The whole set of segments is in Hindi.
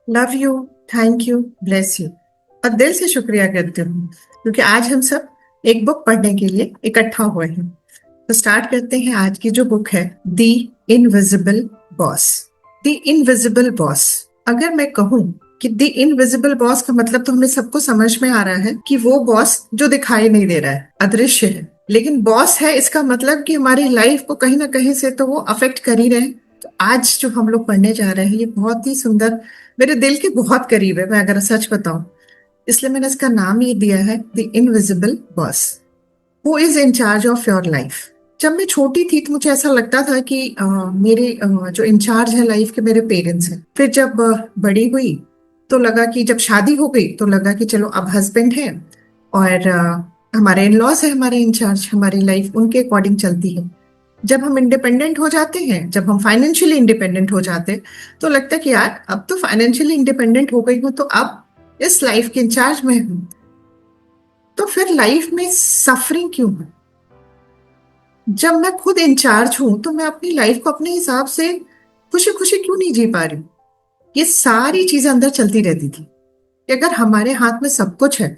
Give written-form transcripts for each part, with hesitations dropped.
Love you. Thank you. Bless you. और दिल से शुक्रिया करती हूँ क्योंकि आज हम सब एक बुक पढ़ने के लिए इकट्ठा हुए हैं। तो स्टार्ट करते हैं। आज की जो बुक है the invisible boss. The invisible boss. अगर मैं कहूँ कि द इनविजिबल बॉस का मतलब तो हमें सबको समझ में आ रहा है कि वो बॉस जो दिखाई नहीं दे रहा है, अदृश्य है। लेकिन बॉस है इसका मतलब कि हमारी लाइफ को कहीं ना कहीं से तो वो अफेक्ट कर ही रहे हैं। तो आज जो हम लोग पढ़ने जा रहे हैं ये बहुत ही सुंदर, मेरे दिल के बहुत करीब है, मैं अगर सच बताऊं। इसलिए मैंने इसका नाम ये दिया है the invisible boss. Who is in charge of your life. जब मैं छोटी थी तो मुझे ऐसा लगता था कि मेरे जो इंचार्ज है लाइफ के मेरे पेरेंट्स हैं। फिर जब बड़ी हुई तो लगा कि जब शादी हो गई तो लगा कि चलो अब हस्बैंड है और हमारे इन लॉज है हमारे इंचार्ज, हमारी लाइफ उनके अकॉर्डिंग चलती है। जब हम इंडिपेंडेंट हो जाते हैं, जब हम फाइनेंशियली इंडिपेंडेंट हो जाते हैं, तो लगता है कि यार अब तो फाइनेंशियली इंडिपेंडेंट हो गई हूँ तो अब इस लाइफ के इंचार्ज में हूँ। तो फिर लाइफ में सफरिंग क्यों है? जब मैं खुद इंचार्ज हूं तो मैं अपनी लाइफ को अपने हिसाब से खुशी खुशी क्यों नहीं जी पा रही हूँ? ये सारी चीजें अंदर चलती रहती थी कि अगर हमारे हाथ में सब कुछ है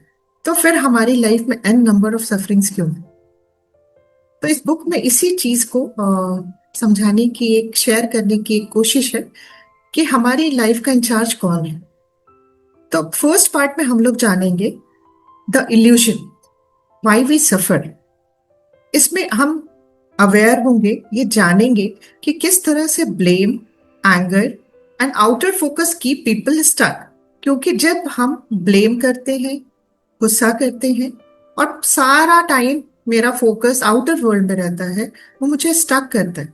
तो फिर हमारी लाइफ में एन नंबर ऑफ सफरिंग्स क्यों है? तो इस बुक में इसी चीज को समझाने की, एक शेयर करने की एक कोशिश है कि हमारी लाइफ का इंचार्ज कौन है। तो फर्स्ट पार्ट में हम लोग जानेंगे the illusion, why we suffer. इसमें हम अवेयर होंगे, ये जानेंगे कि किस तरह से blame, anger and outer focus keep people stuck. क्योंकि जब हम ब्लेम करते हैं, गुस्सा करते हैं और सारा टाइम मेरा फोकस आउटर वर्ल्ड में रहता है, वो मुझे स्टक करता है।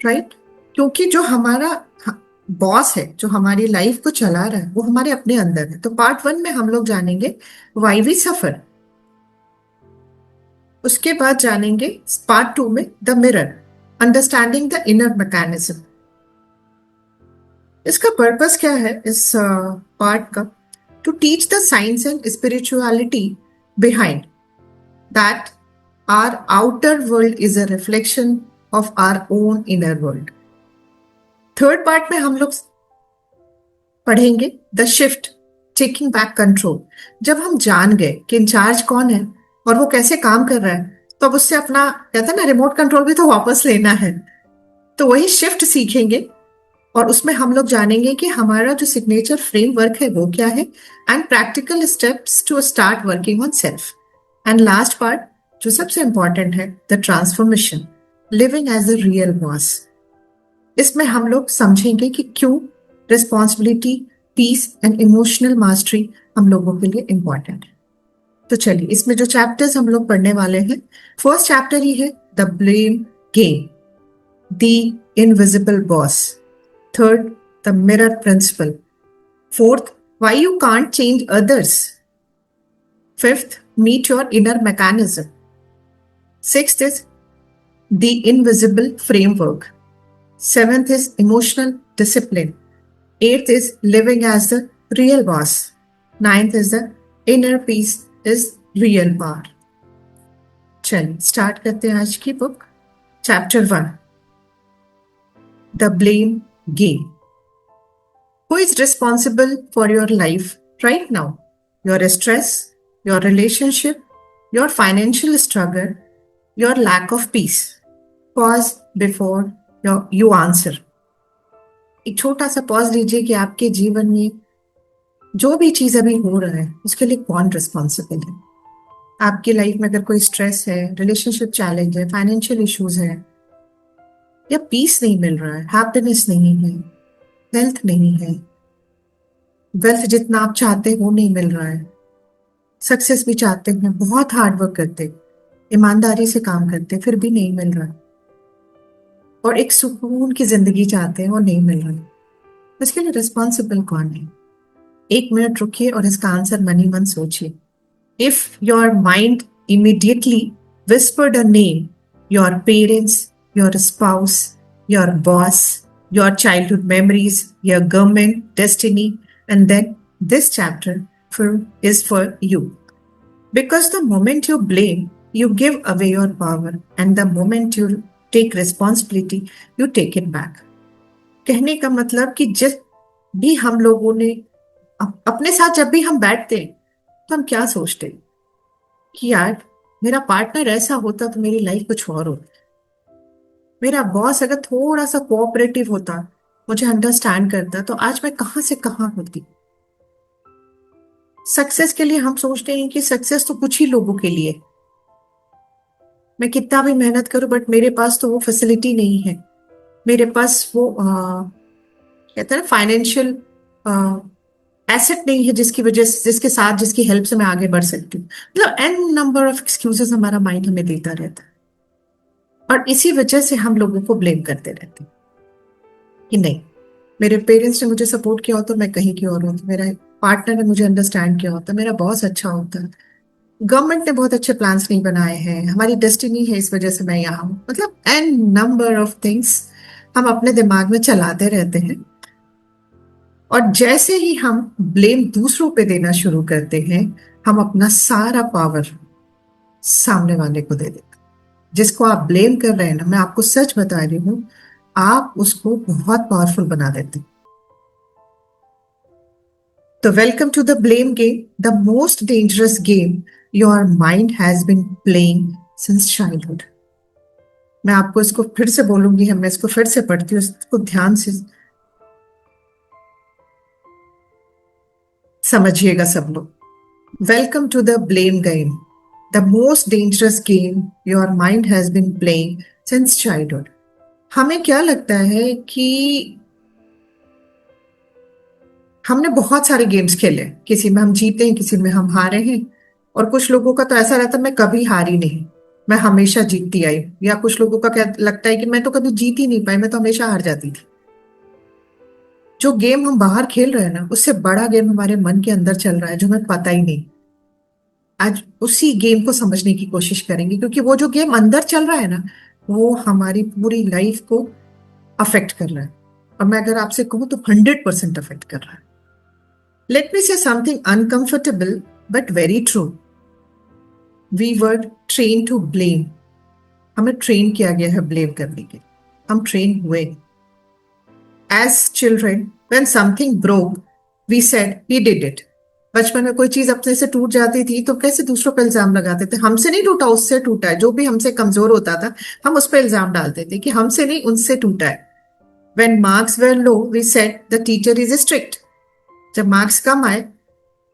राइट? क्योंकि जो हमारा बॉस है, जो हमारी लाइफ को चला रहा है, वो हमारे अपने अंदर है। तो पार्ट वन में हम लोग जानेंगे वाई वी सफर। उसके बाद जानेंगे पार्ट टू में the mirror, understanding the inner mechanism. इसका पर्पस क्या है इस पार्ट का? To teach the science and spirituality behind that our outer world is a reflection of our own inner world. Third part में हम लोग पढ़ेंगे the shift, taking back control. जब हम जान गए कि इंचार्ज कौन है और वो कैसे काम कर रहा है, तो अब उससे अपना, कहते हैं ना, रिमोट कंट्रोल भी तो वापस लेना है। तो वही शिफ्ट सीखेंगे और उसमें हम लोग जानेंगे कि हमारा जो सिग्नेचर फ्रेमवर्क है वो क्या है, and practical steps to start working on self. And last part जो सबसे इंपॉर्टेंट है, the transformation, living as a real boss. इसमें हम लोग समझेंगे कि क्यों responsibility, peace and emotional mastery हम लोगों के लिए इंपॉर्टेंट है। तो चलिए इसमें जो चैप्टर्स हम लोग पढ़ने वाले हैं, फर्स्ट चैप्टर ही है the blame game, the invisible boss. Third, the mirror principle. Fourth, why you can't change others. Fifth, meet your inner mechanism. Sixth is the invisible framework. Seventh is emotional discipline. Eighth is living as the real boss. Ninth is the inner peace is real power. चलिए स्टार्ट करते हैं आज की book. Chapter one, the blame game. Who is responsible for your life right now? Your stress, your relationship, your financial struggle, your lack of peace. Pause before you answer. एक छोटा सा पॉज लीजिए कि आपके जीवन में जो भी चीज अभी हो रहा है उसके लिए कौन रिस्पॉन्सिबल है। आपकी लाइफ में अगर कोई स्ट्रेस है, रिलेशनशिप चैलेंज है, फाइनेंशियल इश्यूज है, या पीस नहीं मिल रहा है, हैप्पीनेस नहीं है, हेल्थ नहीं है, वेल्थ जितना आप चाहते हो नहीं मिल रहा है, सक्सेस भी चाहते हैं, बहुत हार्ड वर्क करते, ईमानदारी से काम करते, फिर भी नहीं मिल रहा है, और एक सुकून की जिंदगी चाहते हैं वो नहीं मिल रहा है, इसके लिए रिस्पॉन्सिबल कौन है? एक मिनट रुकिए और इसका आंसर मनी मन सोचिए। If your mind immediately whispered a name, your parents, your spouse, your boss, your childhood memories, your government, destiny, and then this chapter is for you. Because the moment you blame, you give away your power, and the moment you take responsibility, you take it back. कहने का मतलब कि भी हम लोगों ने अपने साथ जब भी हम बैठते हैं तो हम क्या सोचते हैं कि यार मेरा पार्टनर ऐसा होता तो मेरी लाइफ कुछ और होती। मेरा बॉस अगर थोड़ा सा कोऑपरेटिव होता, मुझे अंडरस्टैंड करता, तो आज मैं कहाँ से कहाँ होती। सक्सेस के लिए हम सोचते हैं कि सक्सेस तो कुछ ही लोगों के लिए। मैं कितना भी मेहनत करूं बट मेरे पास तो वो फैसिलिटी नहीं है। मेरे पास वो कहते हैं ना फाइनेंशियल एसेट नहीं है जिसकी वजह से, जिसके साथ, जिसकी हेल्प से मैं आगे बढ़ सकती हूँ। मतलब एन नंबर ऑफ एक्सक्यूजेस हमारा माइंड हमें देता रहता है। और इसी वजह से हम लोगों को ब्लेम करते रहते हैं कि नहीं, मेरे पेरेंट्स ने मुझे सपोर्ट किया होता तो मैं कहीं की और होती, मेरा पार्टनर ने मुझे अंडरस्टैंड किया होता, मेरा बॉस अच्छा होता, गवर्नमेंट ने बहुत अच्छे प्लान्स नहीं बनाए हैं, हमारी डेस्टिनी है इस वजह से मैं यहाँ हूँ। मतलब एन नंबर ऑफ थिंग्स हम अपने दिमाग में चलाते रहते हैं। और जैसे ही हम ब्लेम दूसरों पे देना शुरू करते हैं, हम अपना सारा पावर सामने वाले को दे देते हैं। जिसको आप ब्लेम कर रहे हैं ना, मैं आपको सच बता रही हूँ, आप उसको बहुत पावरफुल बना देते हैं। तो welcome to the blame game, the most dangerous game your mind has been playing since childhood. मैं आपको इसको फिर से बोलूंगी, हम मैं इसको फिर से पढ़ती हूँ, इसको ध्यान से समझिएगा सब लोग। Welcome to the blame game, the most dangerous game your mind has been playing since childhood. हमें क्या लगता है कि हमने बहुत सारे गेम्स खेले, किसी में हम जीते हैं, किसी में हम हारे हैं। और कुछ लोगों का तो ऐसा रहता है मैं कभी हारी नहीं, मैं हमेशा जीतती आई। या कुछ लोगों का क्या लगता है कि मैं तो कभी जीत ही नहीं पाई, मैं तो हमेशा हार जाती थी। जो गेम हम बाहर खेल रहे हैं ना, उससे बड़ा गेम हमारे मन के अंदर चल रहा है जो हमें पता ही नहीं। आज उसी गेम को समझने की कोशिश करेंगे, क्योंकि वो जो गेम अंदर चल रहा है ना, वो हमारी पूरी लाइफ को अफेक्ट कर रहा है। और मैं अगर आपसे कहूँ तो 100% अफेक्ट कर रहा है। Let me say something uncomfortable but very true. We were trained to blame. हमें ट्रेन किया गया है ब्लेम करने के। हम ट्रेन हुए। As children when something broke we said he did it. बचपन में कोई चीज अपने से टूट जाती थी तो कैसे दूसरों पर इल्जाम लगाते थे, हमसे नहीं टूटा उससे टूटा है। जो भी हमसे कमजोर होता था हम उस पर इल्जाम डालते थे कि हमसे नहीं उनसे टूटा है। When marks were low we said the teacher is strict. जब मार्क्स कम आए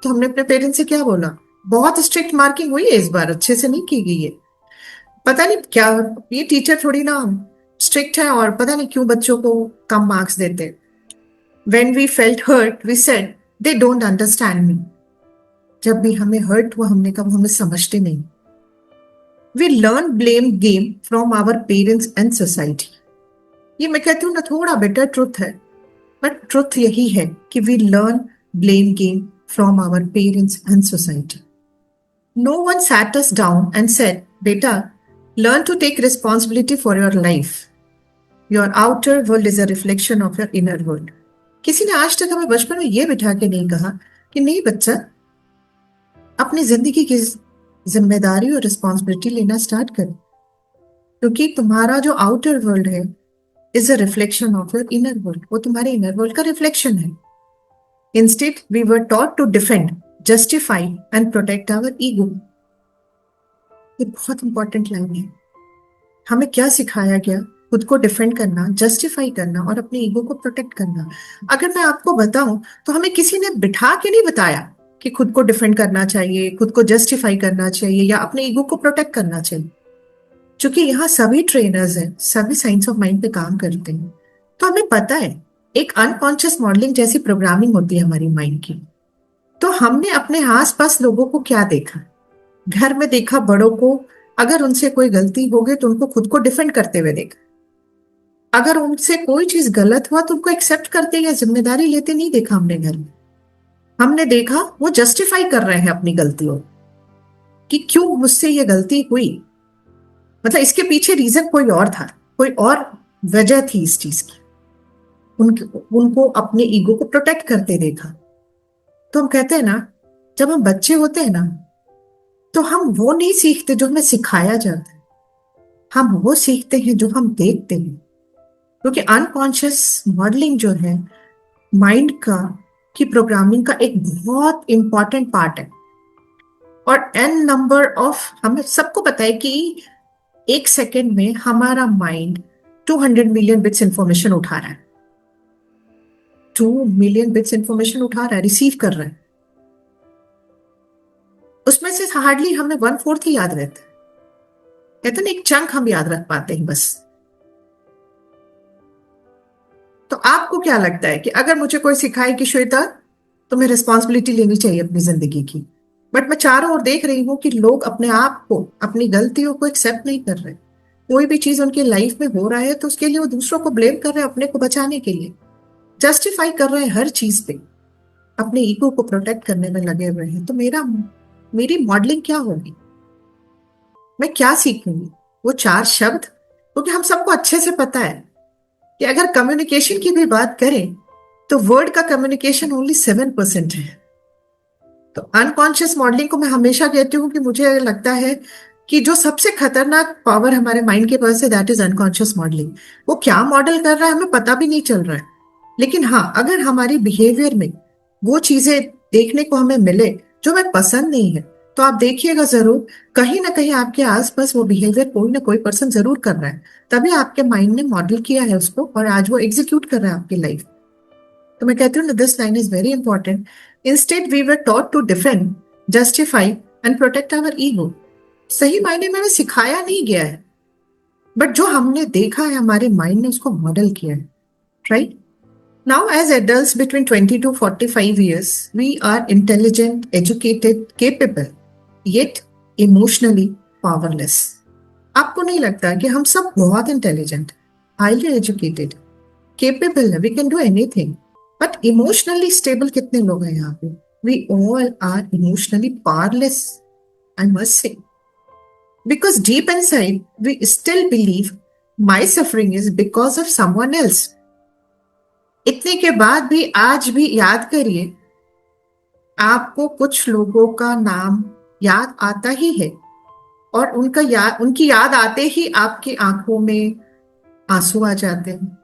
तो हमने अपने पेरेंट्स से क्या बोला, बहुत स्ट्रिक्ट मार्किंग हुई है इस बार, अच्छे से नहीं की गई है। पता नहीं क्या, ये टीचर थोड़ी ना स्ट्रिक्ट है और पता नहीं क्यों बच्चों को कम मार्क्स देते। When we felt hurt we said they don't understand me. जब भी हमें हर्ट हुआ हमने कहा वो हमें समझते नहीं। We learn blame game from our parents and society. ये मैं कहती हूँ ना, थोड़ा बेटर ट्रुथ है, बट ट्रुथ यही है कि we learn blame game from our parents and society. No one sat us down and said, Beta, learn to take responsibility for your life. Your outer world is a reflection of your inner world. किसी ने आज तक हमें बचपन में यह बिठा के नहीं कहा कि नहीं बच्चा, अपनी जिंदगी की जिम्मेदारी और रिस्पॉन्सिबिलिटी लेना स्टार्ट कर, क्योंकि तुम्हारा जो आउटर वर्ल्ड है is a reflection of your inner world. वो तुम्हारे इनर वर्ल्ड का रिफ्लेक्शन है। Instead, we were taught to defend, justify and protect our ego. ये बहुत इंपॉर्टेंट लाइन है। हमें क्या सिखाया गया? खुद को डिफेंड करना, जस्टिफाई करना और अपने ईगो को प्रोटेक्ट करना। अगर मैं आपको बताऊं तो हमें किसी ने बिठा के नहीं बताया कि खुद को डिफेंड करना चाहिए, खुद को जस्टिफाई करना चाहिए या अपने ईगो को प्रोटेक्ट करना चाहिए। क्योंकि यहाँ सभी ट्रेनर्स हैं, सभी साइंस ऑफ माइंड पे काम करते हैं, तो हमें पता है एक अनकॉन्शियस मॉडलिंग जैसी प्रोग्रामिंग होती है हमारी माइंड की। तो हमने अपने आसपास लोगों को क्या देखा, घर में देखा बड़ों को, अगर उनसे कोई गलती हो गई तो उनको खुद को डिफेंड करते हुए देखा। अगर उनसे कोई चीज गलत हुआ तो उनको एक्सेप्ट करते या जिम्मेदारी लेते नहीं देखा हमने घर में। हमने देखा वो जस्टिफाई कर रहे हैं अपनी गलतियों कि क्यों मुझसे ये गलती हुई। मतलब इसके पीछे रीजन कोई और था, कोई और वजह थी इस चीज की। उनको अपने ईगो को प्रोटेक्ट करते देखा। तो हम कहते हैं ना, जब हम बच्चे होते हैं ना तो हम वो नहीं सीखते जो हमें सिखाया जाता है, हम वो सीखते हैं जो हम देखते हैं। क्योंकि अनकॉन्शियस मॉडलिंग जो है माइंड का की प्रोग्रामिंग का एक बहुत इंपॉर्टेंट पार्ट है। और एन नंबर ऑफ, हमें सबको पता है कि एक सेकेंड में हमारा माइंड 200 मिलियन बिट्स इंफॉर्मेशन उठा रहा है। 2 मिलियन बिट्स इंफॉर्मेशन उठा रहा है, रिसीव कर रहा है। उसमें से हार्डली हमें 1/4 ही याद रहता है। कहते ना, एक चंक हम याद रख पाते हैं बस। तो आपको क्या लगता है कि अगर मुझे कोई सिखाए कि श्वेता, तुम्हें रिस्पॉन्सिबिलिटी लेनी चाहिए अपनी जिंदगी की, बट मैं चारों ओर देख रही हूँ कि लोग अपने आप को, अपनी गलतियों को एक्सेप्ट नहीं कर रहे। कोई भी चीज उनकी लाइफ में हो रहा है तो उसके लिए वो दूसरों को ब्लेम कर रहे हैं, अपने को बचाने के लिए जस्टिफाई कर रहे हैं हर चीज पे, अपने ईगो को प्रोटेक्ट करने में लगे हुए हैं। तो मेरी मॉडलिंग क्या होगी? मैं क्या सीखूंगी? वो 4 शब्द, क्योंकि हम सबको अच्छे से पता है कि अगर कम्युनिकेशन की भी बात करें तो वर्ड का कम्युनिकेशन ओनली 7% है। तो अनकॉन्शियस मॉडलिंग को मैं हमेशा कहती हूँ कि मुझे लगता है कि जो सबसे खतरनाक पावर हमारे माइंड के पास है, दैट इज अनकॉन्शियस मॉडलिंग। वो क्या मॉडल कर रहा है हमें पता भी नहीं चल रहा है, लेकिन हाँ, अगर हमारी बिहेवियर में वो चीजें देखने को हमें मिले जो हमें पसंद नहीं है, तो आप देखिएगा जरूर, कहीं ना कहीं आपके आसपास वो बिहेवियर कोई ना कोई पर्सन जरूर कर रहा है। तभी आपके माइंड ने मॉडल किया है उसको और आज वो एग्जीक्यूट कर रहा है आपकी लाइफ। तो मैं कहती हूँ this line is very important. Instead we were taught to defend, justify and protect our ego. सही मायने में हमें सिखाया नहीं गया है, बट जो हमने देखा है हमारे माइंड ने उसको मॉडल किया है, right? Now, as adults between 20 to 45 years, we are intelligent, educated, capable, yet emotionally powerless. आपको नहीं लगता कि हम सब बहुत इंटेलिजेंट, हाईली एजुकेटेड, केपेबल है, we can do anything, but emotionally stable कितने लोग हैं यहाँ पे? We all are emotionally powerless, I must say, because deep inside we still believe my suffering is because of someone else. इतने के बाद भी आज भी याद करिए, आपको कुछ लोगों का नाम याद आता ही है, और उनकी याद आते ही आपकी आंखों में आंसू आ जाते हैं।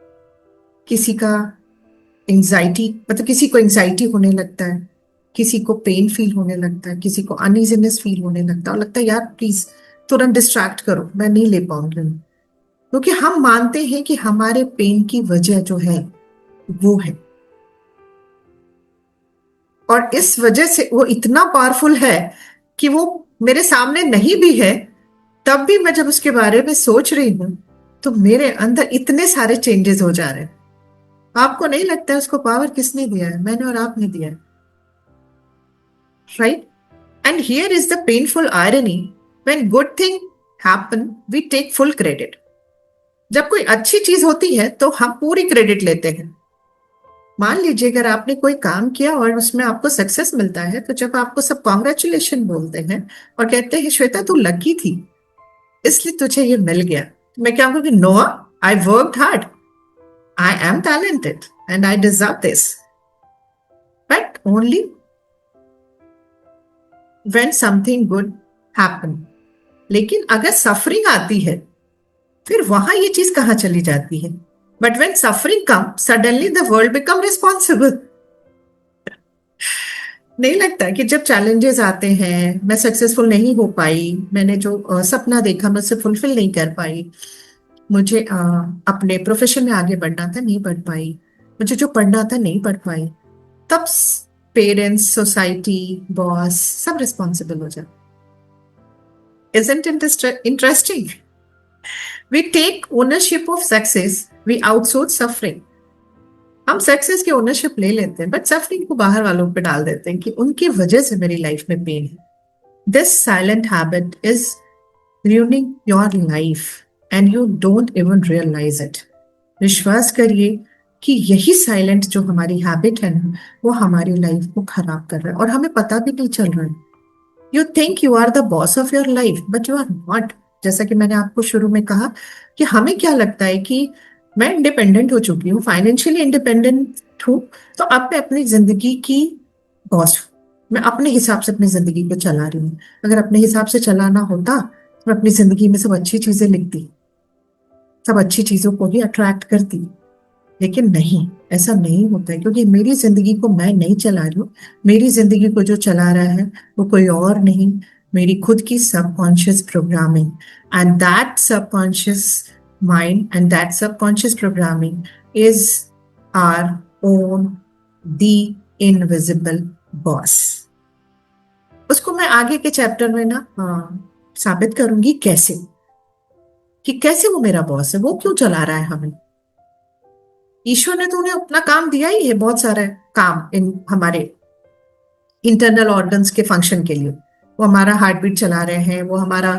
किसी का एंजाइटी, मतलब किसी को एंजाइटी होने लगता है, किसी को पेन फील होने लगता है, किसी को अनइजीनेस फील होने लगता है, और लगता है यार प्लीज तुरंत डिस्ट्रैक्ट करो, मैं नहीं ले पाऊंगी। क्योंकि हम मानते हैं कि हमारे पेन की वजह जो है वो है, और इस वजह से वो इतना पावरफुल है कि वो मेरे सामने नहीं भी है, तब भी मैं जब उसके बारे में सोच रही हूं तो मेरे अंदर इतने सारे चेंजेस हो जा रहे हैं। आपको नहीं लगता है उसको पावर किसने दिया है? मैंने और आपने दिया है, right? And here is the painful irony, when good thing happen we take full credit. जब कोई अच्छी चीज होती है तो हम पूरी क्रेडिट लेते हैं। मान लीजिए अगर आपने कोई काम किया और उसमें आपको सक्सेस मिलता है, तो जब आपको सब कॉन्ग्रेचुलेशन बोलते हैं और कहते हैं श्वेता तू लकी थी इसलिए तुझे ये मिल गया, तो मैं क्या कहूंगी? No, I worked hard, I am talented and I deserve this, but only when something good happen. लेकिन अगर सफरिंग आती है फिर वहां ये चीज कहाँ चली जाती है? But when suffering come suddenly the world become responsible. नहीं लगता कि जब चैलेंजेस आते हैं, मैं सक्सेसफुल नहीं हो पाई, मैंने जो सपना देखा मैं उसे फुलफिल नहीं कर पाई, मुझे अपने प्रोफेशन में आगे बढ़ना था नहीं बढ़ पाई, मुझे जो पढ़ना था नहीं पढ़ पाई, तब पेरेंट्स, सोसाइटी, बॉस सब रिस्पॉन्सिबल हो जाते। Isn't it interesting? We take ownership of success, we outsource suffering. हम सक्सेस की ओनरशिप ले लेते हैं बट सफरिंग को बाहर वालों पे डाल देते हैं कि उनकी वजह से मेरी लाइफ में पेन है। This silent habit is ruining your life and you don't even realise it. विश्वास करिए कि यही साइलेंट जो हमारी हैबिट है ना, वो हमारी लाइफ को खराब कर रहा है और हमें पता भी नहीं चल रहा है। You think you are the boss of your life but you are not. जैसा कि मैंने आपको शुरू में कहा कि हमें क्या लगता है कि मैं इंडिपेंडेंट हो चुकी हूँ, फाइनेंशियली इंडिपेंडेंट हूँ, तो अब मैं अपनी जिंदगी की बॉस हूँ, मैं अपने हिसाब से अपनी जिंदगी को चला रही हूँ। अगर अपने हिसाब से चलाना होता तो मैं अपनी जिंदगी में सब अच्छी चीजें लिखती, सब अच्छी चीजों को ही अट्रैक्ट करती। लेकिन नहीं, ऐसा नहीं होता है, क्योंकि मेरी जिंदगी को मैं नहीं चला रही हूँ। मेरी जिंदगी को जो चला रहा है वो कोई और नहीं, मेरी खुद की subconscious programming. And that subconscious mind and that subconscious programming is our own the invisible boss. उसको मैं आगे के चैप्टर में ना साबित करूंगी कैसे, कि कैसे वो मेरा बॉस है, वो क्यों चला रहा है हमें। ईश्वर ने तो उन्हें अपना काम दिया ही है, बहुत सारा काम इन हमारे इंटरनल ऑर्गन्स के फंक्शन के लिए। वो हमारा हार्ट बीट चला रहे हैं, वो हमारा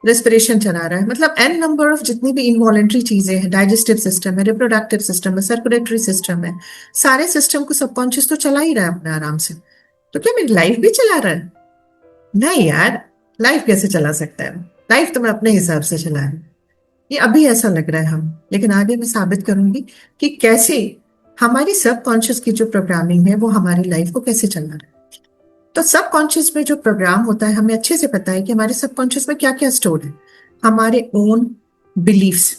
रेस्पिरेशन चला रहा है, मतलब एन नंबर ऑफ जितनी भी इनवॉलेंट्री चीजें हैं, डाइजेस्टिव सिस्टम है, रिप्रोडक्टिव सिस्टम है, सर्कुलेटरी सिस्टम है, सारे सिस्टम को सबकॉन्शियस तो चला ही रहा है अपने आराम से। तो क्या मेरी लाइफ भी चला रहा है? नहीं यार, लाइफ कैसे चला सकता है? लाइफ तो मैं अपने हिसाब से चला रही हूँ। ये अभी ऐसा लग रहा है हम, लेकिन आगे मैं साबित करूंगी कि कैसे हमारी सबकॉन्शियस की जो प्रोग्रामिंग है वो हमारी लाइफ को कैसे चला रहा है। तो सबकॉन्शियस में जो प्रोग्राम होता है, हमें अच्छे से पता है कि हमारे सबकॉन्शियस में क्या क्या स्टोर है। हमारे ओन बिलीफ्स,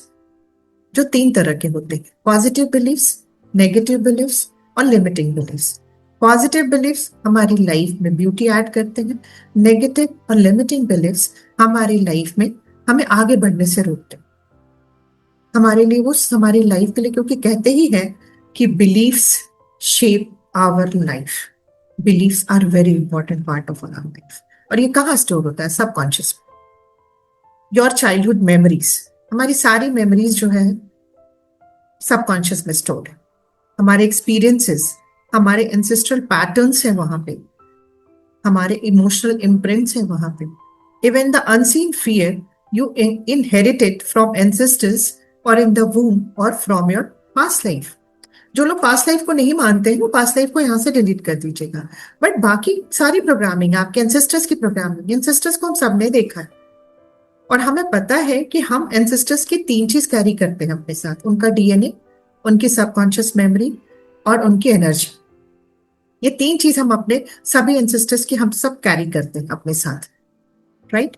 जो 3 तरह के होते हैं: पॉजिटिव बिलीफ्स, नेगेटिव बिलीफ्स और लिमिटिंग बिलीफ्स। पॉजिटिव बिलीफ्स हमारी लाइफ में ब्यूटी ऐड करते हैं, नेगेटिव और लिमिटिंग बिलीफ्स हमारी लाइफ में हमें आगे बढ़ने से रोकते हैं। हमारे लिए वो हमारी लाइफ के लिए, क्योंकि कहते ही है कि beliefs shape our life. Beliefs are very important part of our life. और ये कहाँ स्टोर होता है? सबकॉन्शियस। योर चाइल्डहुड मेमोरीज, हमारी सारी मेमोरीज जो है सबकॉन्शियस में स्टोर है। हमारे एक्सपीरियंसेस, हमारे एंसेस्ट्रल पैटर्न्स है वहां पे, हमारे इमोशनल इम्प्रिंट्स है वहां पे। Even the unseen fear you inherited from ancestors और इन द वूम और फ्रॉम योर पास्ट लाइफ। जो लोग पास्ट लाइफ को नहीं मानते हैं वो पास्ट लाइफ को यहाँ से डिलीट कर दीजिएगा। बट बाकी सारी प्रोग्रामिंग, आपके एंसेस्टर्स की प्रोग्रामिंग, एंसेस्टर्स को हम सबने देखा है। और हमें पता है कि हम एंसेस्टर्स की 3 चीज कैरी करते हैं अपने साथ: उनका डीएनए, उनकी सबकॉन्शियस मेमोरी और उनकी एनर्जी। ये 3 चीज हम अपने सभी एंसेस्टर्स की हम सब कैरी करते हैं अपने साथ, right?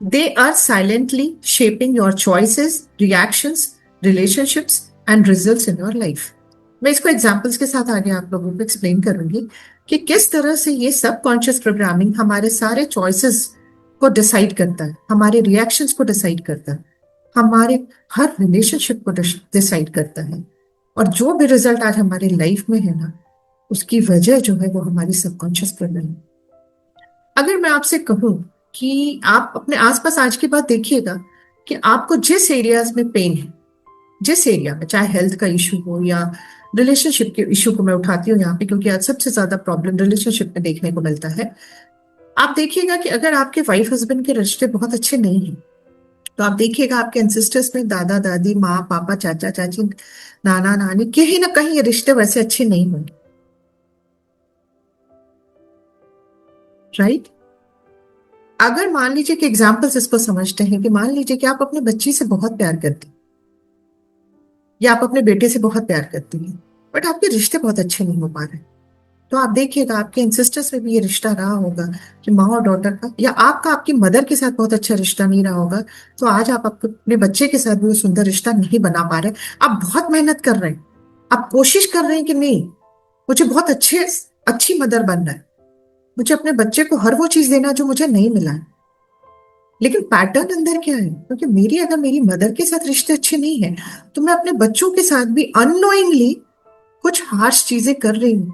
They are silently shaping your choices, reactions, relationships and results in your life. मैं इसको एग्जाम्पल्स के साथ आगे आप लोगों को एक्सप्लेन करूंगी कि किस तरह से ये सबकॉन्शियस प्रोग्रामिंग हमारे सारे चॉइसेस को डिसाइड करता है, हमारे रिएक्शंस को डिसाइड करता है, हमारे हर रिलेशनशिप को डिसाइड करता है। और जो भी रिजल्ट आज हमारी लाइफ में है ना, उसकी वजह जो है वो हमारी सबकॉन्शियस प्रोग्रामिंग। अगर मैं आपसे कहूं कि आप अपने आसपास आज की बात देखिएगा कि आपको जिस एरियाज में पेन है, जिस एरिया में, चाहे हेल्थ का इशू हो या रिलेशनशिप के इशू को मैं उठाती हूँ यहाँ पे, क्योंकि आज सबसे ज्यादा प्रॉब्लम रिलेशनशिप में देखने को मिलता है। आप देखिएगा कि अगर आपके वाइफ हस्बैंड के रिश्ते बहुत अच्छे नहीं हैं, तो आप देखिएगा आपके एंसेस्टर्स में दादा दादी, माँ पापा, चाचा चाची, नाना नानी, कहीं ना कहीं ये रिश्ते वैसे अच्छे नहीं होंगे, राइट? अगर मान लीजिए कि एग्जाम्पल्स इसको समझते हैं कि मान लीजिए कि आप अपने बच्ची से बहुत प्यार करती, या आप अपने बेटे से बहुत प्यार करती हैं, बट आपके रिश्ते बहुत अच्छे नहीं हो पा रहे, तो आप देखिएगा आपके एंसेस्टर्स में भी ये रिश्ता रहा होगा कि माँ और डॉटर का, या आपका आपकी मदर के साथ बहुत अच्छा रिश्ता नहीं रहा होगा, तो आज आप अपने बच्चे के साथ भी वो सुंदर रिश्ता नहीं बना पा रहे। आप बहुत मेहनत कर रहे हैं, आप कोशिश कर रहे हैं कि नहीं, मुझे बहुत अच्छी मदर बनना है, मुझे अपने बच्चे को हर वो चीज देना जो मुझे नहीं मिला है। लेकिन पैटर्न अंदर क्या है? क्योंकि अगर मेरी मदर के साथ रिश्ते अच्छे नहीं है, तो मैं अपने बच्चों के साथ भी अननोइंगली कुछ हार्श चीजें कर रही हूँ,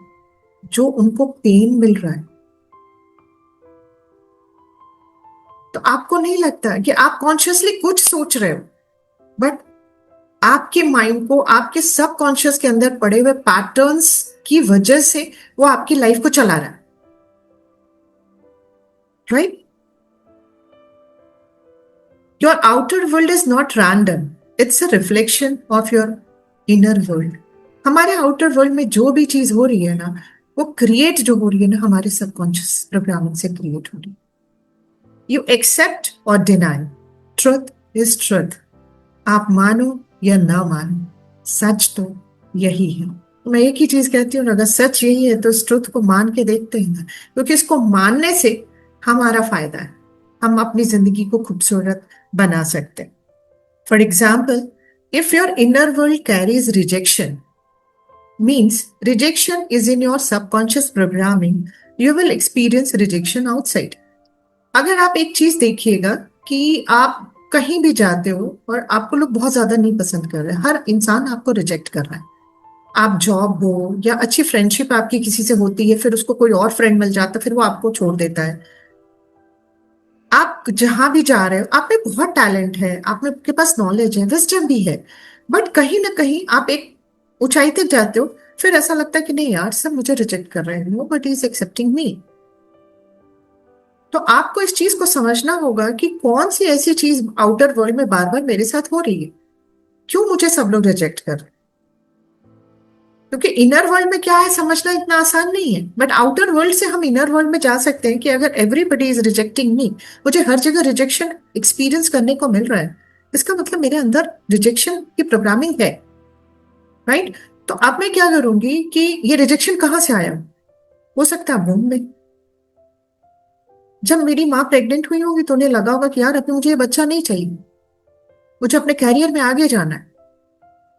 जो उनको पेन मिल रहा है। तो आपको नहीं लगता कि आप कॉन्शियसली कुछ सोच रहे हो, बट आपके माइंड को, आपके सबकॉन्शियस के अंदर पड़े हुए पैटर्न्स की वजह से वो आपकी लाइफ को चला रहा है, right? Your outer world is not random, it's a reflection of your inner world. हमारे आउटर वर्ल्ड में जो भी चीज हो रही है ना, वो क्रिएट जो हो रही है ना, हमारे सबकॉन्शियस प्रोग्रामिंग से क्रिएट हो रही है। यू एक्सेप्ट और डिनाई, ट्रुथ इज ट्रुथ। आप मानो या ना मानो, सच तो यही है। मैं एक ही चीज कहती हूँ ना, अगर सच यही है तो इस ट्रुथ को मान के देखते हैं ना, क्योंकि इसको मानने से हमारा फायदा है, हम अपनी जिंदगी को खूबसूरत बना सकते हैं। For example, If your inner world carries rejection, means rejection is in your subconscious programming, you will experience rejection outside. अगर आप एक चीज देखिएगा कि आप कहीं भी जाते हो और आपको लोग बहुत ज्यादा नहीं पसंद कर रहे हैं, हर इंसान आपको रिजेक्ट कर रहा है। आप जॉब हो या अच्छी फ्रेंडशिप आपकी किसी से होती है, फिर उसको कोई और फ्रेंड मिल जाता है, फिर वो आपको छोड़ देता है। आप जहां भी जा रहे हो, आप में बहुत टैलेंट है, आप में के पास नॉलेज है, विजडम भी है, बट कहीं ना कहीं आप एक ऊंचाई तक जाते हो, फिर ऐसा लगता है कि नहीं यार, सब मुझे रिजेक्ट कर रहे हैं, नो बट इज एक्सेप्टिंग मी। तो आपको इस चीज को समझना होगा कि कौन सी ऐसी चीज आउटर वर्ल्ड में बार बार मेरे साथ हो रही है, क्यों मुझे सब लोग रिजेक्ट कर रहे हैं। क्योंकि इनर वर्ल्ड में क्या है समझना इतना आसान नहीं है, बट आउटर वर्ल्ड से हम इनर वर्ल्ड में जा सकते हैं कि अगर एवरीबडी इज रिजेक्टिंग मी, मुझे हर जगह रिजेक्शन एक्सपीरियंस करने को मिल रहा है, इसका मतलब मेरे अंदर रिजेक्शन की प्रोग्रामिंग है, राइट। तो अब मैं क्या करूंगी कि ये रिजेक्शन कहाँ से आया, हो सकता है वूम्ब में। जब मेरी माँ प्रेग्नेंट हुई होगी तो उन्हें लगा होगा कि यार अभी मुझे ये बच्चा नहीं चाहिए, मुझे अपने कैरियर में आगे जाना है,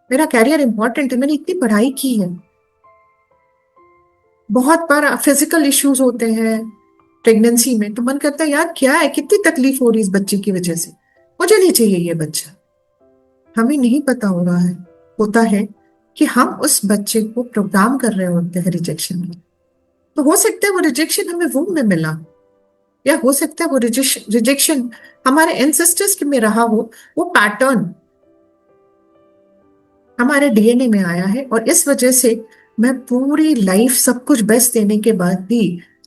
मेरा कैरियर इंपॉर्टेंट है, मैंने इतनी पढ़ाई की है। बहुत बार फिजिकल इश्यूज होते हैं प्रेगनेंसी में, तो मन करता है यार क्या है, कितनी तकलीफ हो रही है इस बच्चे की वजह से, मुझे नहीं चाहिए ये बच्चा। हमें नहीं पता हो रहा है, होता है कि हम उस बच्चे को प्रोग्राम कर रहे होते हैं रिजेक्शन में। तो हो सकता है वो रिजेक्शन हमें वूम्ब में मिला, या हो सकता है वो रिजेक्शन हमारे एंसेस्टर्स में रहा हो, वो पैटर्न हमारे डीएनए में आया है, और इस वजह से मैं पूरी लाइफ सब कुछ बेस्ट देने के बाद भी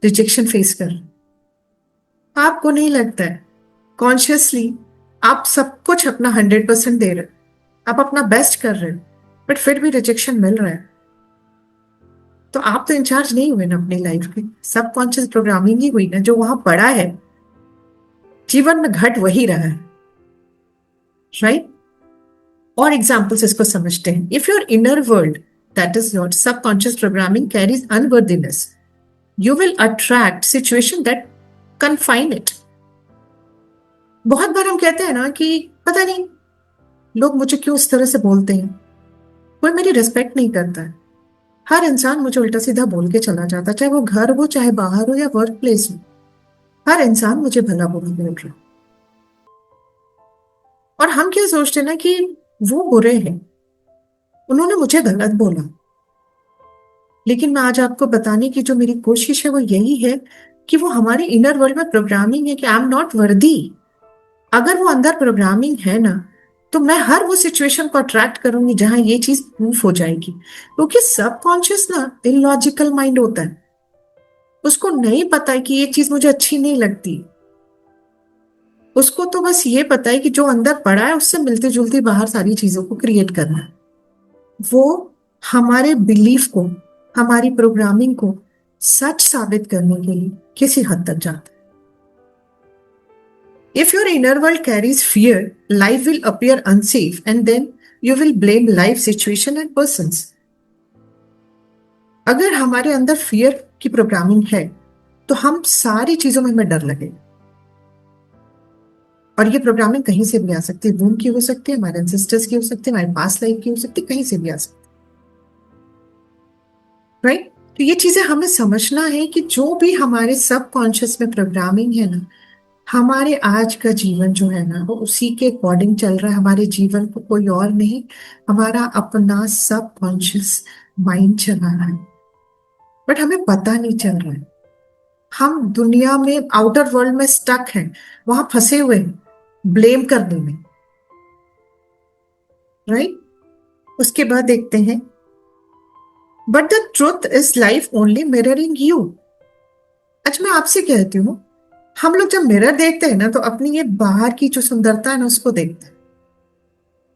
रिजेक्शन फेस कर रही हूं। आपको नहीं लगता है कॉन्शियसली आप सब कुछ अपना 100% दे रहे हो, आप अपना बेस्ट कर रहे हो, बट फिर भी रिजेक्शन मिल रहा है, तो आप तो इंचार्ज नहीं हुए ना अपनी लाइफ के, सबकॉन्शियस प्रोग्रामिंग ही हुई ना, जो वहां पड़ा है जीवन में घट वही रहा है, राइट। और एग्जाम्पल्स इसको समझते हैं। If your inner world, that is your subconscious programming, carries unworthiness, you will attract situation that confine it. बहुत बार हम कहते हैं ना कि पता नहीं लोग मुझे क्यों इस तरह से बोलते हैं, कोई मेरी रिस्पेक्ट नहीं करता है, हर इंसान मुझे उल्टा सीधा बोल के चला जाता है, चाहे वो घर हो, चाहे बाहर हो, या वर्क प्लेस हो, हर इंसान मुझे भला बुरा बोल रहा है। और हम क्या सोचते हैं ना कि वो बुरे हैं, उन्होंने मुझे गलत बोला। लेकिन मैं आज आपको बताने की जो मेरी कोशिश है वो यही है कि वो हमारे इनर वर्ल्ड में प्रोग्रामिंग है कि आई एम नॉट वर्दी। अगर वो अंदर प्रोग्रामिंग है ना, तो मैं हर वो सिचुएशन को अट्रैक्ट करूंगी जहां ये चीज प्रूफ हो जाएगी, क्योंकि सबकॉन्शियस ना इलॉजिकल माइंड होता है, उसको नहीं पता है कि ये चीज मुझे अच्छी नहीं लगती, उसको तो बस ये पता है कि जो अंदर पड़ा है उससे मिलती जुलती बाहर सारी चीजों को क्रिएट करना है। वो हमारे बिलीफ को, हमारी प्रोग्रामिंग को सच साबित करने के लिए किसी हद तक जाता है। If your inner world carries fear, life will appear unsafe and then you will blame life, situation and persons. अगर हमारे अंदर फियर की प्रोग्रामिंग है तो हम सारी चीजों में हमें डर लगेगा, और ये प्रोग्रामिंग कहीं से भी आ सकती है, वूम की हो सकती है, हमारे एंसेस्टर्स की हो सकती है, हमारे पास्ट लाइफ की हो सकती है, कहीं से भी आ सकती है, राइट। तो ये चीजें हमें समझना है कि जो भी हमारे सबकॉन्शियस में प्रोग्रामिंग है ना, हमारे आज का जीवन जो है ना वो उसी के अकॉर्डिंग चल रहा है। हमारे जीवन को कोई और नहीं, हमारा अपना सबकॉन्शियस माइंड चला रहा है, बट हमें पता नहीं चल रहा है। हम दुनिया में आउटर वर्ल्ड में स्टक हैं, वहां फंसे हुए हैं ब्लेम करने में, राइट। उसके बाद देखते हैं, but the truth is life only mirroring you. आज मैं आपसे कहती हूँ, हम लोग जब मिरर देखते हैं ना तो अपनी ये बाहर की जो सुंदरता है ना उसको देखते हैं,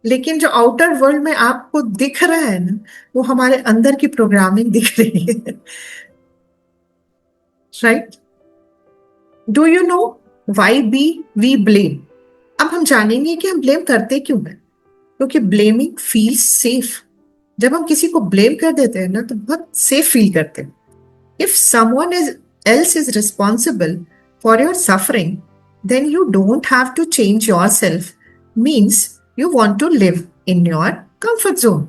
लेकिन जो आउटर वर्ल्ड में आपको दिख रहा है ना वो हमारे अंदर की प्रोग्रामिंग दिख रही है, राइट। Do you know why we blame. अब हम जानेंगे कि हम ब्लेम करते क्यों हैं, क्योंकि ब्लेमिंग फील्स सेफ। जब हम किसी को ब्लेम कर देते हैं ना तो बहुत सेफ फील करते हैं। If someone else is responsible for your suffering, then you don't have to change yourself, means you want to live. In your comfort zone.